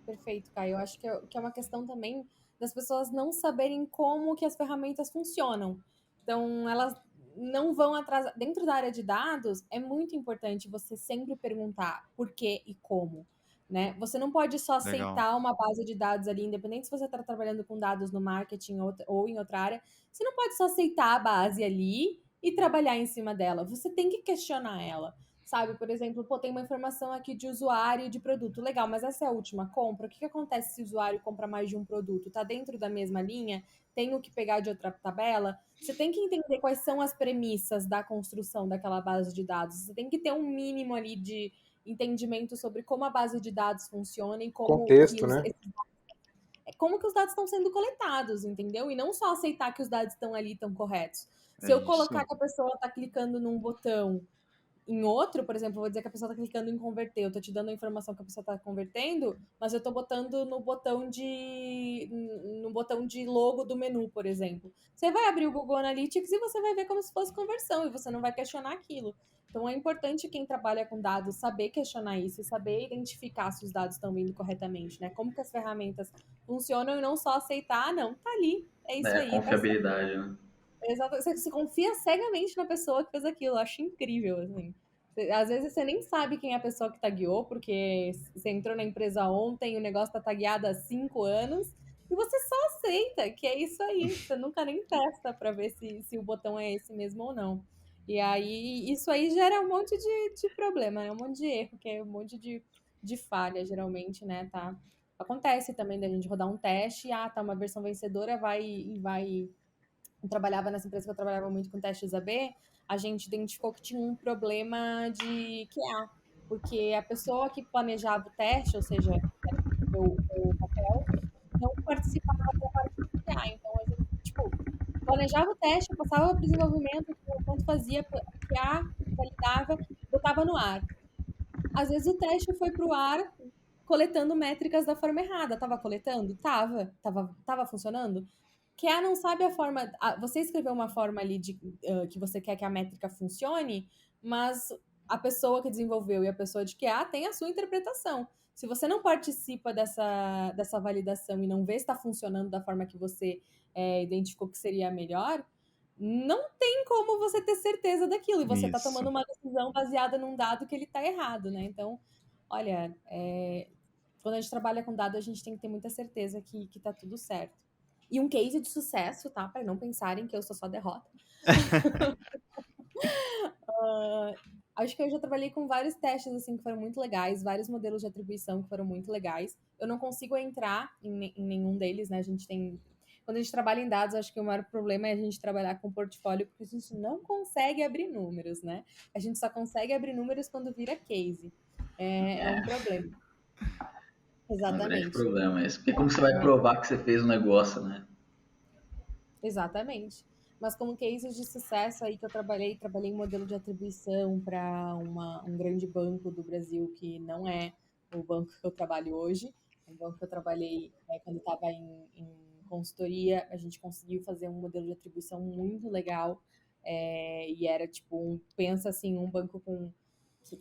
Perfeito, Caio. Eu acho que é uma questão também das pessoas não saberem como que as ferramentas funcionam. Então, elas não vão atrás. Dentro da área de dados, é muito importante você sempre perguntar por quê e como. Né? Você não pode só Legal. aceitar uma base de dados ali, independente se você está trabalhando com dados no marketing ou em outra área, você não pode só aceitar a base ali e trabalhar em cima dela. Você tem que questionar ela. Sabe, por exemplo, pô, tem uma informação aqui de usuário de produto. Legal, mas essa é a última compra? O que acontece se o usuário compra mais de um produto? Tá dentro da mesma linha? Tenho que pegar de outra tabela? Você tem que entender quais são as premissas da construção daquela base de dados. Você tem que ter um mínimo ali de entendimento sobre como a base de dados funciona e Contexto, né? como que os dados estão sendo coletados, entendeu? E não só aceitar que os dados estão ali, estão corretos. Se É eu colocar isso. que a pessoa está clicando num botão em outro, por exemplo, eu vou dizer que a pessoa está clicando em converter, eu estou te dando a informação que a pessoa está convertendo, mas eu estou botando no botão de logo do menu, por exemplo. Você vai abrir o Google Analytics e você vai ver como se fosse conversão, e você não vai questionar aquilo. Então é importante quem trabalha com dados saber questionar isso e saber identificar se os dados estão vindo corretamente, né? Como que as ferramentas funcionam e não só aceitar, não, tá ali, é isso É, aí, tá certo. confiabilidade, né? Exato. Você confia cegamente na pessoa que fez aquilo. Eu acho incrível, assim. Às vezes você nem sabe quem é a pessoa que tagueou, porque você entrou na empresa ontem, o negócio tá tagueado há 5 anos, e você só aceita que é isso aí. Você nunca nem testa para ver se o botão é esse mesmo ou não. E aí, isso aí gera um monte de problema, né? Um monte de erro, que é um monte de falha, geralmente, né? Tá? Acontece também da gente rodar um teste, tá uma versão vencedora, vai eu trabalhava nessa empresa que eu trabalhava muito com testes AB, a gente identificou que tinha um problema de QA, porque a pessoa que planejava o teste, ou seja, o papel, não participava da parte de QA. Então, a gente, tipo, planejava o teste, passava para o desenvolvimento, quanto fazia QA, validava, botava no ar. Às vezes o teste foi para o ar coletando métricas da forma errada. Tava coletando? Tava funcionando? QA não sabe a forma. Você escreveu uma forma ali que você quer que a métrica funcione, mas a pessoa que desenvolveu e a pessoa de QA tem a sua interpretação. Se você não participa dessa validação e não vê se está funcionando da forma que você identificou que seria a melhor, não tem como você ter certeza daquilo. E você está tomando Isso. uma decisão baseada num dado que ele está errado, né? Então, olha, quando a gente trabalha com dado, a gente tem que ter muita certeza que está tudo certo. E um case de sucesso, tá? Para não pensarem que eu sou só derrota. Acho que eu já trabalhei com vários testes assim que foram muito legais, vários modelos de atribuição que foram muito legais. Eu não consigo entrar em nenhum deles, né? A gente tem. Quando a gente trabalha em dados, acho que o maior problema é a gente trabalhar com portfólio, porque a gente não consegue abrir números, né? A gente só consegue abrir números quando vira case. É um problema. É um grande Exatamente. problema isso. Porque como você vai provar que você fez um negócio, né? Exatamente. Mas como cases de sucesso aí que eu trabalhei em modelo de atribuição para um grande banco do Brasil que não é o banco que eu trabalho hoje. O banco que eu trabalhei quando estava em consultoria, a gente conseguiu fazer um modelo de atribuição muito legal. E era tipo, pensa assim, um banco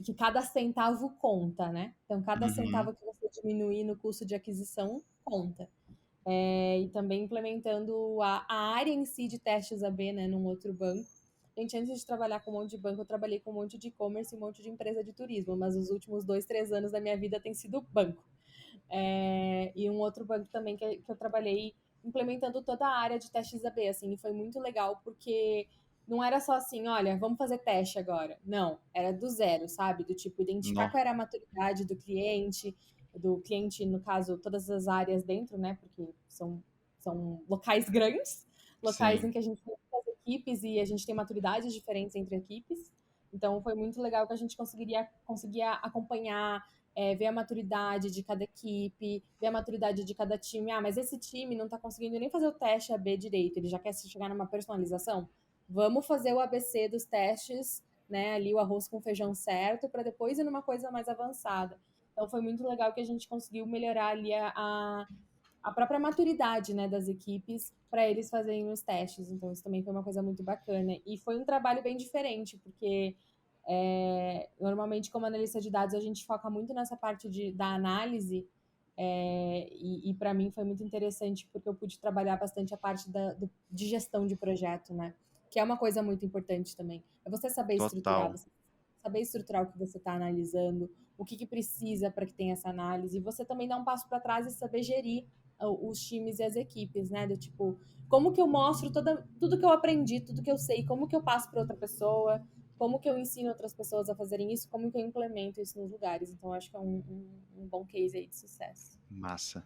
que cada centavo conta, né? Então, cada centavo que você diminuir no custo de aquisição conta. E também implementando a área em si de testes AB, né, num outro banco. Gente, antes de trabalhar com um monte de banco, eu trabalhei com um monte de e-commerce e um monte de empresa de turismo, mas os últimos 2, 3 anos da minha vida tem sido banco. E um outro banco também que eu trabalhei implementando toda a área de testes AB, assim, e foi muito legal porque não era só assim, olha, vamos fazer teste agora. Não, era do zero, sabe? Do tipo, identificar Nó. qual era a maturidade do cliente, no caso, todas as áreas dentro, né? Porque são locais grandes, locais em Sim. que a gente tem muitas equipes e a gente tem maturidades diferentes entre equipes. Então, foi muito legal que a gente conseguia acompanhar, ver a maturidade de cada equipe, ver a maturidade de cada time. Ah, mas esse time não está conseguindo nem fazer o teste AB direito, ele já quer se chegar numa personalização. Vamos fazer o ABC dos testes, né? Ali o arroz com feijão certo, para depois ir numa coisa mais avançada. Então foi muito legal que a gente conseguiu melhorar ali a própria maturidade, né, das equipes para eles fazerem os testes. Então isso também foi uma coisa muito bacana. E foi um trabalho bem diferente, porque normalmente, como analista de dados, a gente foca muito nessa parte da análise, e para mim foi muito interessante porque eu pude trabalhar bastante a parte de gestão de projeto, né? Que é uma coisa muito importante também. É você saber estruturar, Total. você saber estruturar o que você está analisando, o que precisa para que tenha essa análise, e você também dar um passo para trás e saber gerir os times e as equipes, né? Do tipo, como que eu mostro tudo que eu aprendi, tudo que eu sei, como que eu passo para outra pessoa, como que eu ensino outras pessoas a fazerem isso, como que eu implemento isso nos lugares. Então, acho que é um bom case aí de sucesso. Massa.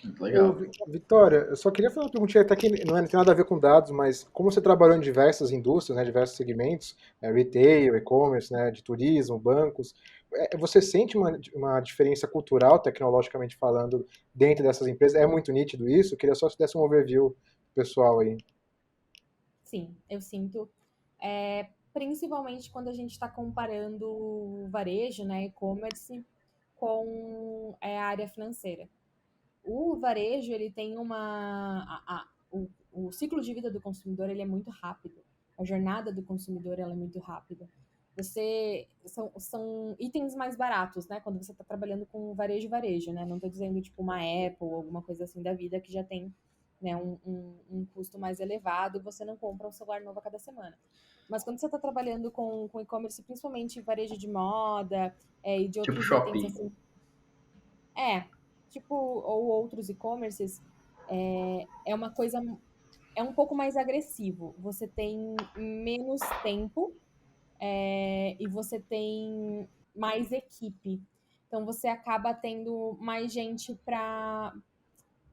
Muito Ô, legal. Vitória, eu só queria fazer uma perguntinha, até que não tem nada a ver com dados, mas como você trabalhou em diversas indústrias, né, diversos segmentos, retail, e-commerce, né, de turismo, bancos, você sente uma diferença cultural, tecnologicamente falando, dentro dessas empresas? É muito nítido isso? Eu queria só que desse um overview pessoal aí. Sim, eu sinto. Principalmente quando a gente está comparando o varejo, né, e-commerce, com a área financeira. O varejo, ele tem o ciclo de vida do consumidor, ele é muito rápido. A jornada do consumidor, ela é muito rápida. São itens mais baratos, né? Quando você está trabalhando com varejo, né? Não estou dizendo tipo uma Apple ou alguma coisa assim da vida que já tem, né, um custo mais elevado e você não compra um celular novo a cada semana. Mas quando você está trabalhando com e-commerce, principalmente varejo de moda, e de Tipo outros itens Shopee. assim, é, tipo, ou outros e-commerces, é uma coisa, é um pouco mais agressivo. Você tem menos tempo, e você tem mais equipe. Então você acaba tendo mais gente para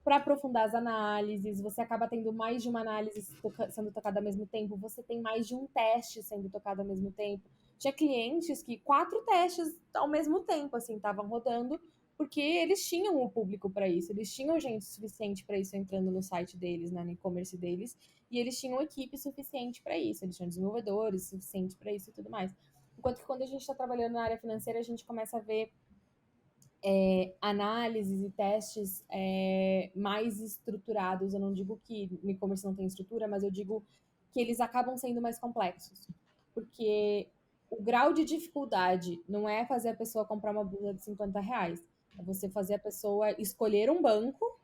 aprofundar as análises, você acaba tendo mais de uma análise sendo tocada ao mesmo tempo, você tem mais de um teste sendo tocado ao mesmo tempo. Tinha clientes que 4 testes ao mesmo tempo, assim, estavam rodando, porque eles tinham o público para isso, eles tinham gente suficiente para isso entrando no site deles, né, no e-commerce deles, e eles tinham equipe suficiente para isso, eles tinham desenvolvedores suficientes para isso e tudo mais. Enquanto que quando a gente está trabalhando na área financeira, a gente começa a ver análises e testes mais estruturados. Eu não digo que o e-commerce não tem estrutura, mas eu digo que eles acabam sendo mais complexos. Porque o grau de dificuldade não é fazer a pessoa comprar uma blusa de R$ 50. É você fazer a pessoa escolher um banco,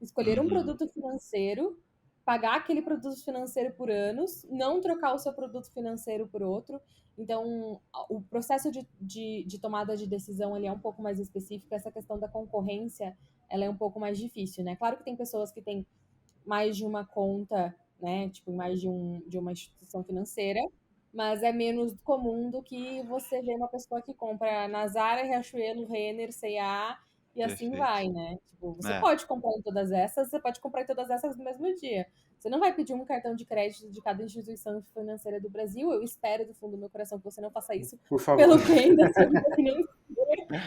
escolher um Uhum. produto financeiro, pagar aquele produto financeiro por anos, não trocar o seu produto financeiro por outro. Então, o processo de tomada de decisão ele é um pouco mais específico. Essa questão da concorrência ela é um pouco mais difícil, né? Claro que tem pessoas que têm mais de uma conta, né? Tipo, mais de uma instituição financeira, mas é menos comum do que você ver uma pessoa que compra na Zara, Riachuelo, Renner, C&A e assim Perfeito. vai, né? Tipo, você É, pode comprar em todas essas, você pode comprar em todas essas no mesmo dia. Você não vai pedir um cartão de crédito de cada instituição financeira do Brasil. Eu espero do fundo do meu coração que você não faça isso Por favor. pelo bem da sua vida financeira, né?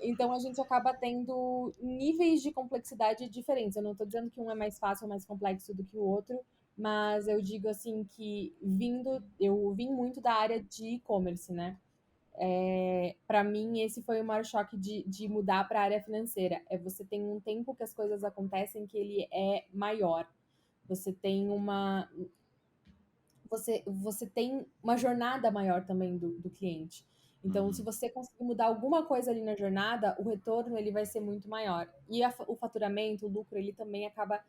Então a gente acaba tendo níveis de complexidade diferentes. Eu não estou dizendo que um é mais fácil ou mais complexo do que o outro, mas eu digo assim que eu vim muito da área de e-commerce, né? Para mim, esse foi o maior choque de mudar para a área financeira. Você tem um tempo que as coisas acontecem que ele é maior. Você tem você tem uma jornada maior também do cliente. Então, se uhum. você conseguir mudar alguma coisa ali na jornada, o retorno ele vai ser muito maior. E o faturamento, o lucro, ele também acaba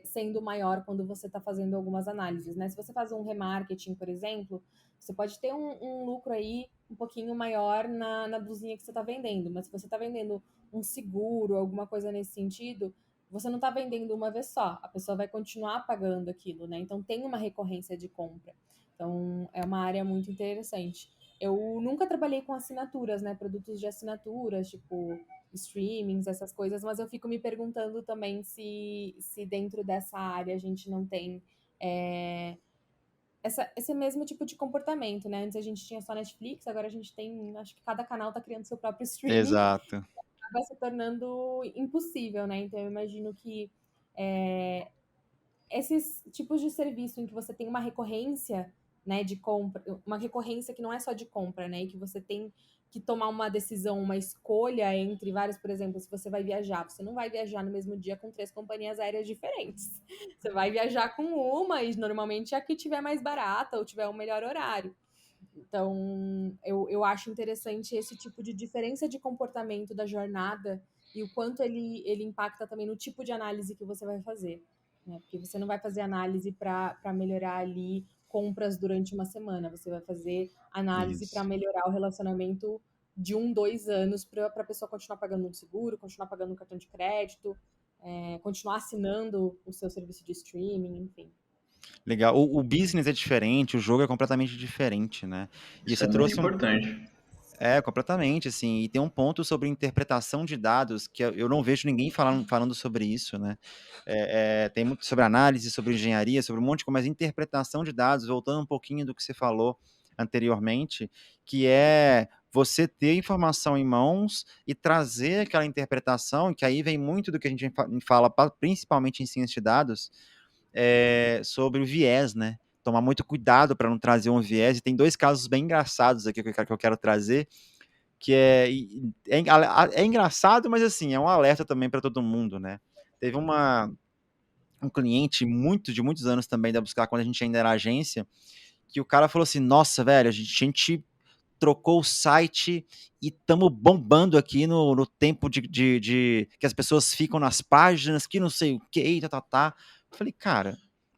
sendo maior quando você está fazendo algumas análises, né? Se você faz um remarketing, por exemplo, você pode ter um lucro aí um pouquinho maior na blusinha que você está vendendo, mas se você está vendendo um seguro, alguma coisa nesse sentido, você não está vendendo uma vez só, a pessoa vai continuar pagando aquilo, né? Então tem uma recorrência de compra. Então é uma área muito interessante. Eu nunca trabalhei com assinaturas, né? Produtos de assinaturas, tipo streamings, essas coisas, mas eu fico me perguntando também se dentro dessa área a gente não tem esse mesmo tipo de comportamento, né? Antes a gente tinha só Netflix, agora a gente tem, acho que cada canal tá criando seu próprio streaming, Exato. vai se tornando impossível, né? Então eu imagino que esses tipos de serviço em que você tem uma recorrência, né, de compra, uma recorrência que não é só de compra, né, e que você tem que tomar uma decisão, uma escolha entre vários, por exemplo, se você vai viajar, você não vai viajar no mesmo dia com 3 companhias aéreas diferentes. Você vai viajar com uma e normalmente é a que tiver mais barata ou tiver o melhor horário. Então, eu acho interessante esse tipo de diferença de comportamento da jornada e o quanto ele impacta também no tipo de análise que você vai fazer, né? Porque você não vai fazer análise para melhorar ali compras durante uma semana, você vai fazer análise para Isso. melhorar o relacionamento de 2 anos para a pessoa continuar pagando um seguro, continuar pagando um cartão de crédito, continuar assinando o seu serviço de streaming, enfim. Legal. O business é diferente, o jogo é completamente diferente, né? E Isso você é muito trouxe um. importante. Completamente, assim. E tem um ponto sobre interpretação de dados que eu não vejo ninguém falando sobre isso, né? Tem muito sobre análise, sobre engenharia, sobre um monte de coisa, mas interpretação de dados, voltando um pouquinho do que você falou anteriormente, que é você ter informação em mãos e trazer aquela interpretação, que aí vem muito do que a gente fala, principalmente em ciência de dados, sobre o viés, né? Tomar muito cuidado para não trazer um viés. E tem 2 casos bem engraçados aqui que eu quero trazer, que é engraçado, mas assim, é um alerta também para todo mundo, né? Teve um cliente de muitos anos também da Buscar, quando a gente ainda era agência, que o cara falou assim, nossa, velho, a gente trocou o site e estamos bombando aqui no tempo de que as pessoas ficam nas páginas, que não sei o que, tá. Eu falei, cara,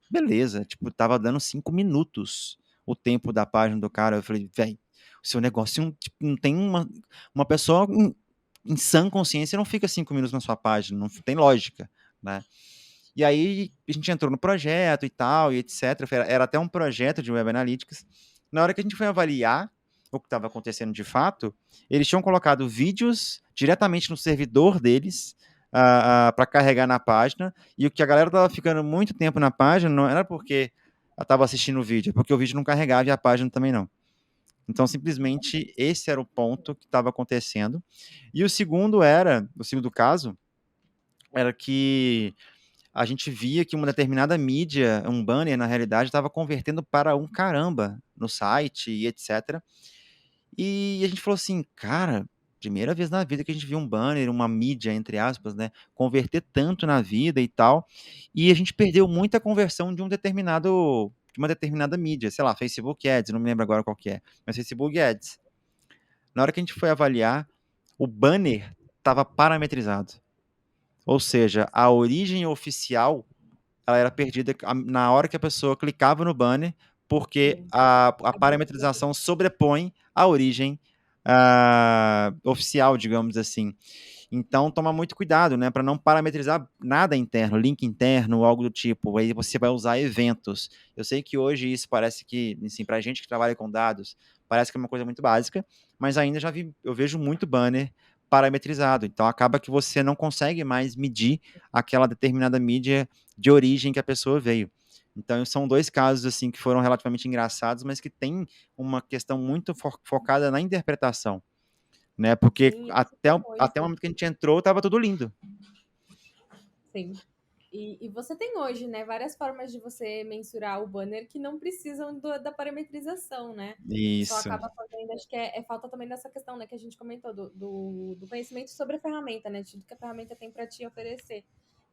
beleza, tipo, tava dando 5 minutos o tempo da página do cara. Eu falei, velho, o seu negócio tipo, não tem uma pessoa em sã consciência não fica 5 minutos na sua página, não tem lógica, né? E aí a gente entrou no projeto e tal, e etc. Era até um projeto de Web Analytics. Na hora que a gente foi avaliar o que estava acontecendo de fato, eles tinham colocado vídeos diretamente no servidor deles para carregar na página, e o que a galera estava ficando muito tempo na página não era porque ela estava assistindo o vídeo, é porque o vídeo não carregava e a página também não. Então, simplesmente, esse era o ponto que estava acontecendo. E o segundo caso, era que a gente via que uma determinada mídia, um banner, na realidade, estava convertendo para um caramba no site e etc. E a gente falou assim, cara, primeira vez na vida que a gente viu um banner, uma mídia, entre aspas, né, converter tanto na vida e tal. E a gente perdeu muita conversão de uma determinada mídia, sei lá, Facebook Ads, não me lembro agora qual que é, mas Facebook Ads. Na hora que a gente foi avaliar, o banner estava parametrizado. Ou seja, a origem oficial ela era perdida na hora que a pessoa clicava no banner, porque a parametrização sobrepõe a origem oficial, digamos assim. Então, toma muito cuidado, né, para não parametrizar nada interno, link interno, algo do tipo. Aí você vai usar eventos. Eu sei que hoje isso parece que, assim, para a gente que trabalha com dados, parece que é uma coisa muito básica, mas ainda eu vejo muito banner parametrizado. Então, acaba que você não consegue mais medir aquela determinada mídia de origem que a pessoa veio. Então, são 2 casos assim que foram relativamente engraçados, mas que tem uma questão muito focada na interpretação, né? Porque Sim, até o momento que a gente entrou, estava tudo lindo. sim. E você tem hoje, né, várias formas de você mensurar o banner que não precisam da parametrização, né? Só Isso. acaba fazendo, acho que é falta também dessa questão, né, que a gente comentou, do conhecimento sobre a ferramenta, né? De tudo que a ferramenta tem para te oferecer.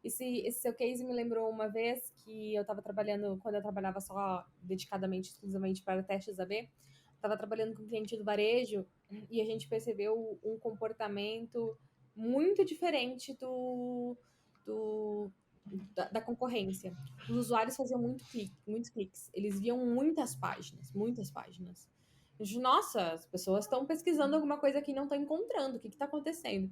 Esse seu case me lembrou uma vez que eu estava trabalhando, quando eu trabalhava só dedicadamente, exclusivamente para testes AB, estava trabalhando com um cliente do varejo e a gente percebeu um comportamento muito diferente do da concorrência. Os usuários faziam muitos cliques. Eles viam muitas páginas, muitas páginas. Nossa, as pessoas estão pesquisando alguma coisa que não estão encontrando. O que está acontecendo?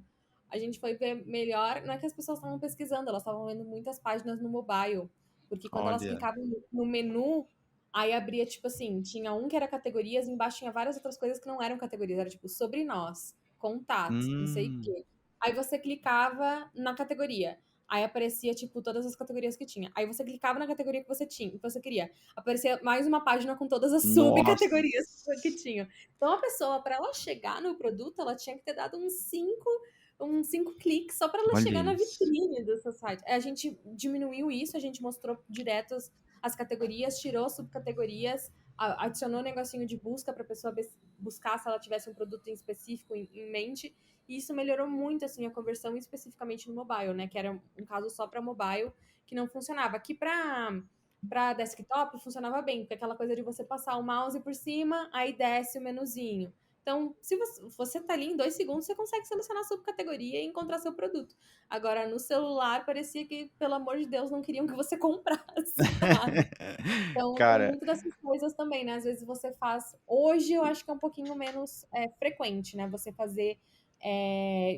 A gente foi ver melhor. Não é que as pessoas estavam pesquisando, elas estavam vendo muitas páginas no mobile. Porque quando elas Olha. clicavam no menu, aí abria, tipo assim, tinha um que era categorias, embaixo tinha várias outras coisas que não eram categorias. Era tipo, sobre nós, contatos, não sei o quê. Aí você clicava na categoria. Aí aparecia, tipo, todas as categorias que tinha. Aí você clicava na categoria que você tinha, que você queria. Aparecia mais uma página com todas as Nossa. subcategorias que tinha. Então, a pessoa, para ela chegar no produto, ela tinha que ter dado uns 5 cliques só para ela Olha chegar na isso. vitrine do seu site. A gente diminuiu isso, a gente mostrou direto as categorias, tirou subcategorias, adicionou um negocinho de busca para a pessoa buscar se ela tivesse um produto em específico em mente. E isso melhorou muito, assim, a conversão especificamente no mobile, né? Que era um caso só para mobile que não funcionava. Aqui para desktop funcionava bem, porque aquela coisa de você passar o mouse por cima, aí desce o menuzinho. Então, se você tá ali em 2 segundos, você consegue selecionar a subcategoria e encontrar seu produto. Agora, no celular, parecia que, pelo amor de Deus, não queriam que você comprasse nada. Então, tem Cara, muito dessas coisas também, né? Às vezes você faz. Hoje eu acho que é um pouquinho menos frequente, né? Você fazer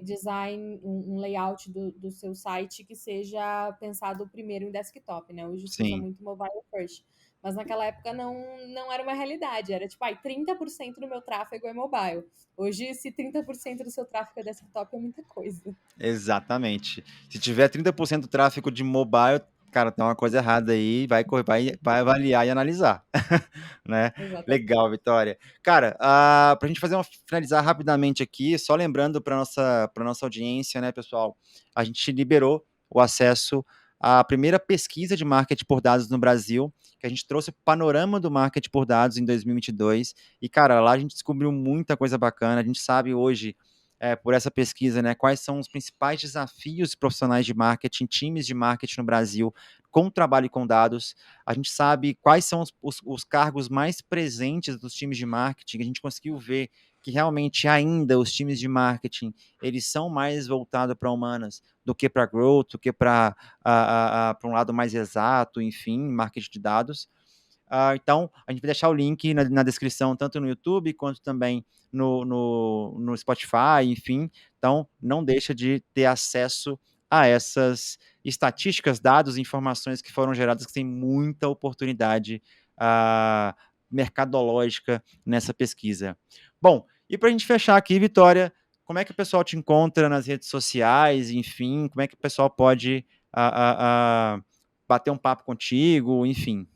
design, um layout do seu site que seja pensado primeiro em desktop, né? Hoje se usa sim. muito mobile first. Mas naquela época não era uma realidade. Era tipo, 30% do meu tráfego é mobile. Hoje, se 30% do seu tráfego é desktop, é muita coisa. Exatamente. Se tiver 30% do tráfego de mobile, cara, tem uma coisa errada aí, vai avaliar e analisar, né? Exatamente. Legal, Vitória. Cara, para a gente finalizar rapidamente aqui, só lembrando para nossa audiência, né, pessoal, a gente liberou o acesso à primeira pesquisa de marketing por dados no Brasil, que a gente trouxe o panorama do marketing por dados em 2022, e, cara, lá a gente descobriu muita coisa bacana, a gente sabe hoje por essa pesquisa, né, quais são os principais desafios profissionais de marketing, times de marketing no Brasil, com trabalho e com dados. A gente sabe quais são os cargos mais presentes dos times de marketing. A gente conseguiu ver que realmente ainda os times de marketing eles são mais voltados para humanas do que para growth, do que para um lado mais exato, enfim, marketing de dados. Então, a gente vai deixar o link na descrição, tanto no YouTube quanto também no Spotify, enfim. Então, não deixa de ter acesso a essas estatísticas, dados e informações que foram geradas, que tem muita oportunidade mercadológica nessa pesquisa. Bom, e para a gente fechar aqui, Vitória, como é que o pessoal te encontra nas redes sociais, enfim, como é que o pessoal pode bater um papo contigo, enfim.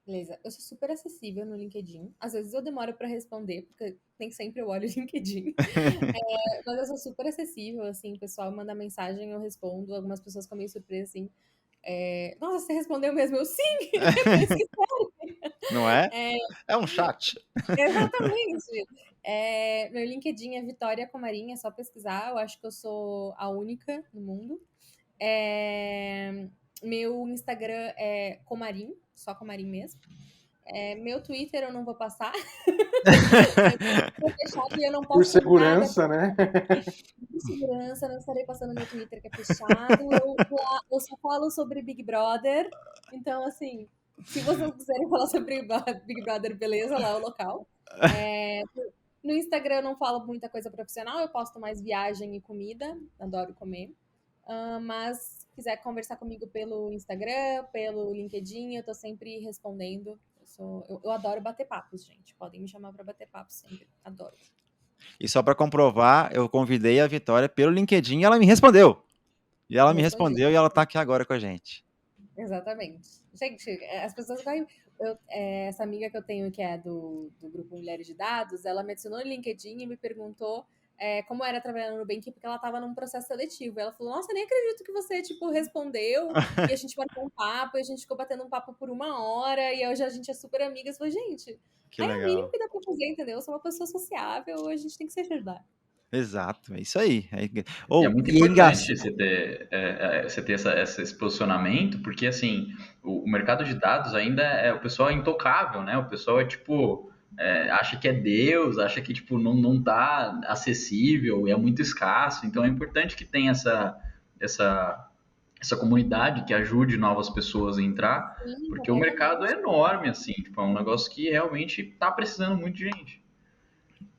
Beleza. Eu sou super acessível no LinkedIn. Às vezes eu demoro para responder, porque nem sempre eu olho o LinkedIn. Mas eu sou super acessível, assim, o pessoal manda mensagem, eu respondo. Algumas pessoas ficam meio surpresas, assim. Nossa, você respondeu mesmo? Eu, sim! Por isso que Não é? é, É um chat. exatamente. Meu LinkedIn é Vitória Comarim, é só pesquisar. Eu acho que eu sou a única no mundo. Meu Instagram é Comarim, só Comarim mesmo. Meu Twitter eu não vou passar. É fechado e eu não Por posto nada segurança, né? por segurança, não estarei passando meu Twitter que é fechado. Eu só falo sobre Big Brother. Então, assim, se vocês quiserem falar sobre Big Brother, beleza, lá é o local. No Instagram eu não falo muita coisa profissional, eu posto mais viagem e comida, adoro comer. Mas se quiser conversar comigo pelo Instagram, pelo LinkedIn, eu tô sempre respondendo. Eu adoro bater papos, gente. Podem me chamar para bater papos sempre. Adoro. E só para comprovar, eu convidei a Vitória pelo LinkedIn e ela me respondeu. E ela Eu me respondi. respondeu e ela está aqui agora com a gente. Exatamente. Gente, as pessoas gostam. Essa amiga que eu tenho, que é do grupo Mulheres de Dados, ela me adicionou no LinkedIn e me perguntou como era trabalhar no Nubank, porque ela estava num processo seletivo. Ela falou, nossa, nem acredito que você, tipo, respondeu, e a gente bateu um papo, e a gente ficou batendo um papo por 1 hora, e hoje a gente é super amiga. Eu falei, gente, Que é o mínimo legal. que dá pra fazer, entendeu? Eu sou uma pessoa sociável, a gente tem que se ajudar. Exato, é isso aí. E é muito E é importante engraçado. você ter esse posicionamento, porque assim, o mercado de dados ainda o pessoal é intocável, né? O pessoal é tipo, acha que é Deus, acha que tipo, não tá acessível, é muito escasso. Então é importante que tenha essa essa comunidade que ajude novas pessoas a entrar, Sim, porque o mercado é completamente. enorme, assim, tipo, é um negócio que realmente está precisando muito de gente.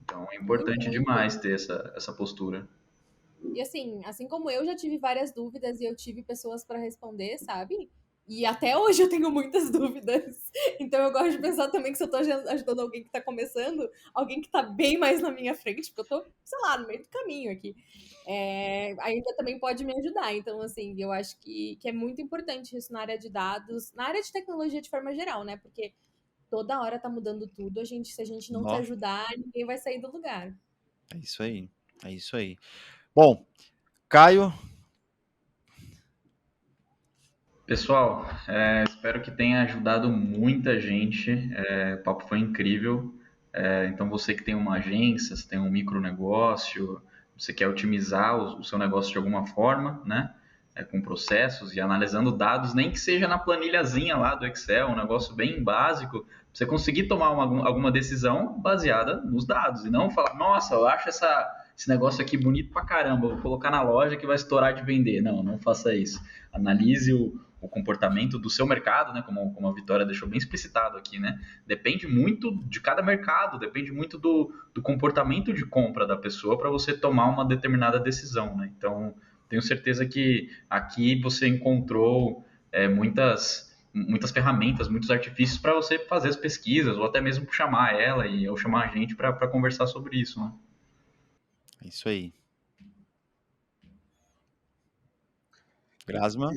Então é Muito, importante muito. demais ter essa postura. E assim como eu já tive várias dúvidas e eu tive pessoas para responder, sabe? E até hoje eu tenho muitas dúvidas. Então eu gosto de pensar também que se eu tô ajudando alguém que tá começando, alguém que tá bem mais na minha frente, porque eu tô, sei lá, no meio do caminho aqui, ainda também pode me ajudar. Então, assim, eu acho que é muito importante isso na área de dados, na área de tecnologia de forma geral, né? Porque toda hora tá mudando tudo. Se a gente não se Nó, ajudar, ninguém vai sair do lugar. é isso aí. É isso aí. Bom, Caio, Pessoal, espero que tenha ajudado muita gente. O papo foi incrível. Então, você que tem uma agência, você tem um micronegócio, você quer otimizar o seu negócio de alguma forma, né? Com processos e analisando dados, nem que seja na planilhazinha lá do Excel, um negócio bem básico, pra você conseguir tomar alguma decisão baseada nos dados e não falar, nossa, eu acho esse negócio aqui bonito pra caramba, vou colocar na loja que vai estourar de vender. Não, não faça isso. Analise o comportamento do seu mercado, né? Como a Vitória deixou bem explicitado aqui, né? Depende muito de cada mercado, depende muito do comportamento de compra da pessoa para você tomar uma determinada decisão, né? Então, tenho certeza que aqui você encontrou muitas ferramentas, muitos artifícios para você fazer as pesquisas, ou até mesmo chamar ela ou chamar a gente para conversar sobre isso, né? é isso aí. Grasma,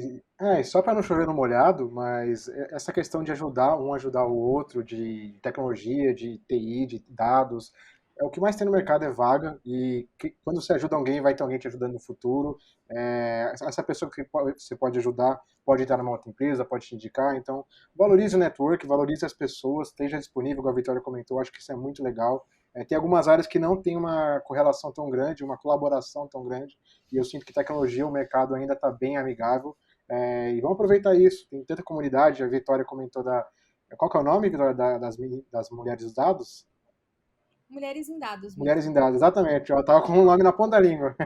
E só para não chover no molhado, mas essa questão de ajudar o outro, de tecnologia, de TI, de dados, o que mais tem no mercado é vaga, e quando você ajuda alguém, vai ter alguém te ajudando no futuro. Essa pessoa que você pode ajudar pode estar numa outra empresa, pode te indicar. Então, valorize o network, valorize as pessoas, esteja disponível, como a Vitória comentou, acho que isso é muito legal. Tem algumas áreas que não tem uma correlação tão grande, uma colaboração tão grande, e eu sinto que tecnologia, o mercado ainda está bem amigável. E vamos aproveitar isso. Tem tanta comunidade, a Vitória comentou da. Qual que é o nome, Vitória, das mulheres dos dados? Mulheres em dados Mulheres mesmo. em dados, exatamente. Ela estava com o nome na ponta da língua.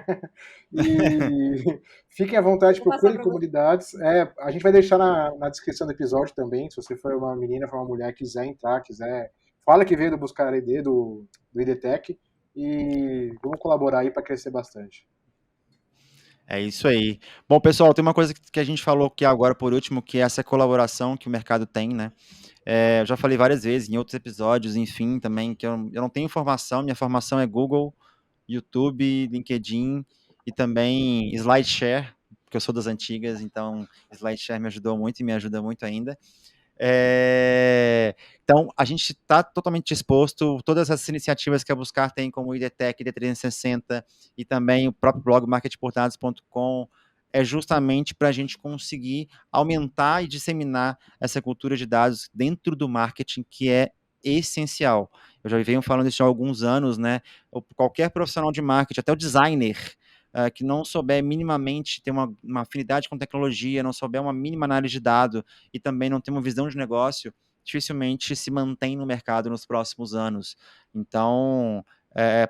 E fiquem à vontade, Vou passar procurem para você. comunidades. A gente vai deixar na descrição do episódio também. Se você for uma menina, for uma mulher, quiser entrar, quiser. Fala que veio do Buscar ID, do IDTech. E vamos colaborar aí para crescer bastante. é isso aí. Bom, pessoal, tem uma coisa que a gente falou aqui agora por último, que é essa colaboração que o mercado tem, né? Eu já falei várias vezes em outros episódios, enfim, também, que eu não tenho formação, minha formação é Google, YouTube, LinkedIn e também SlideShare, porque eu sou das antigas, então SlideShare me ajudou muito e me ajuda muito ainda. Então, a gente está totalmente exposto, todas essas iniciativas que a Buscar tem, como o IDTech, ID360 e também o próprio blog marketpordados.com, é justamente para a gente conseguir aumentar e disseminar essa cultura de dados dentro do marketing, que é essencial. Eu já venho falando isso há alguns anos, né? Qualquer profissional de marketing, até o designer, que não souber minimamente ter uma afinidade com tecnologia, não souber uma mínima análise de dado e também não ter uma visão de negócio, dificilmente se mantém no mercado nos próximos anos. Então,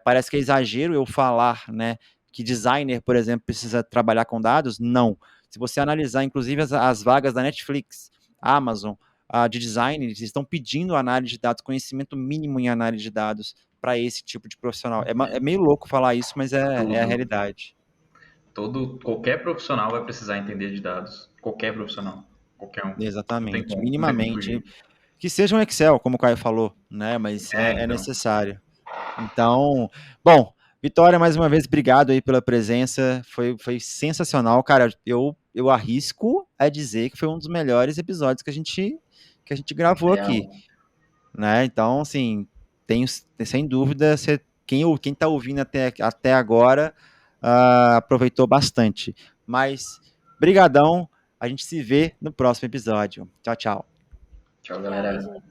parece que é exagero eu falar, né, que designer, por exemplo, precisa trabalhar com dados. Não. Se você analisar, inclusive, as vagas da Netflix, Amazon, de design, eles estão pedindo análise de dados, conhecimento mínimo em análise de dados para esse tipo de profissional. É meio louco falar isso, mas é a Tudo, realidade. qualquer profissional vai precisar entender de dados. Qualquer profissional. Qualquer um. Não tem Exatamente, como, não tem como minimamente. fugir. Que seja um Excel, como o Caio falou, né? Mas é Então. necessário. Então, bom, Vitória, mais uma vez, obrigado aí pela presença. Foi sensacional, cara. Eu arrisco a dizer que foi um dos melhores episódios que a gente gravou aqui, É, né? Então, assim, tenho sem dúvida, quem tá ouvindo até agora aproveitou bastante. Mas, brigadão, a gente se vê no próximo episódio. Tchau, tchau. tchau, Tchau, galera. beijinho.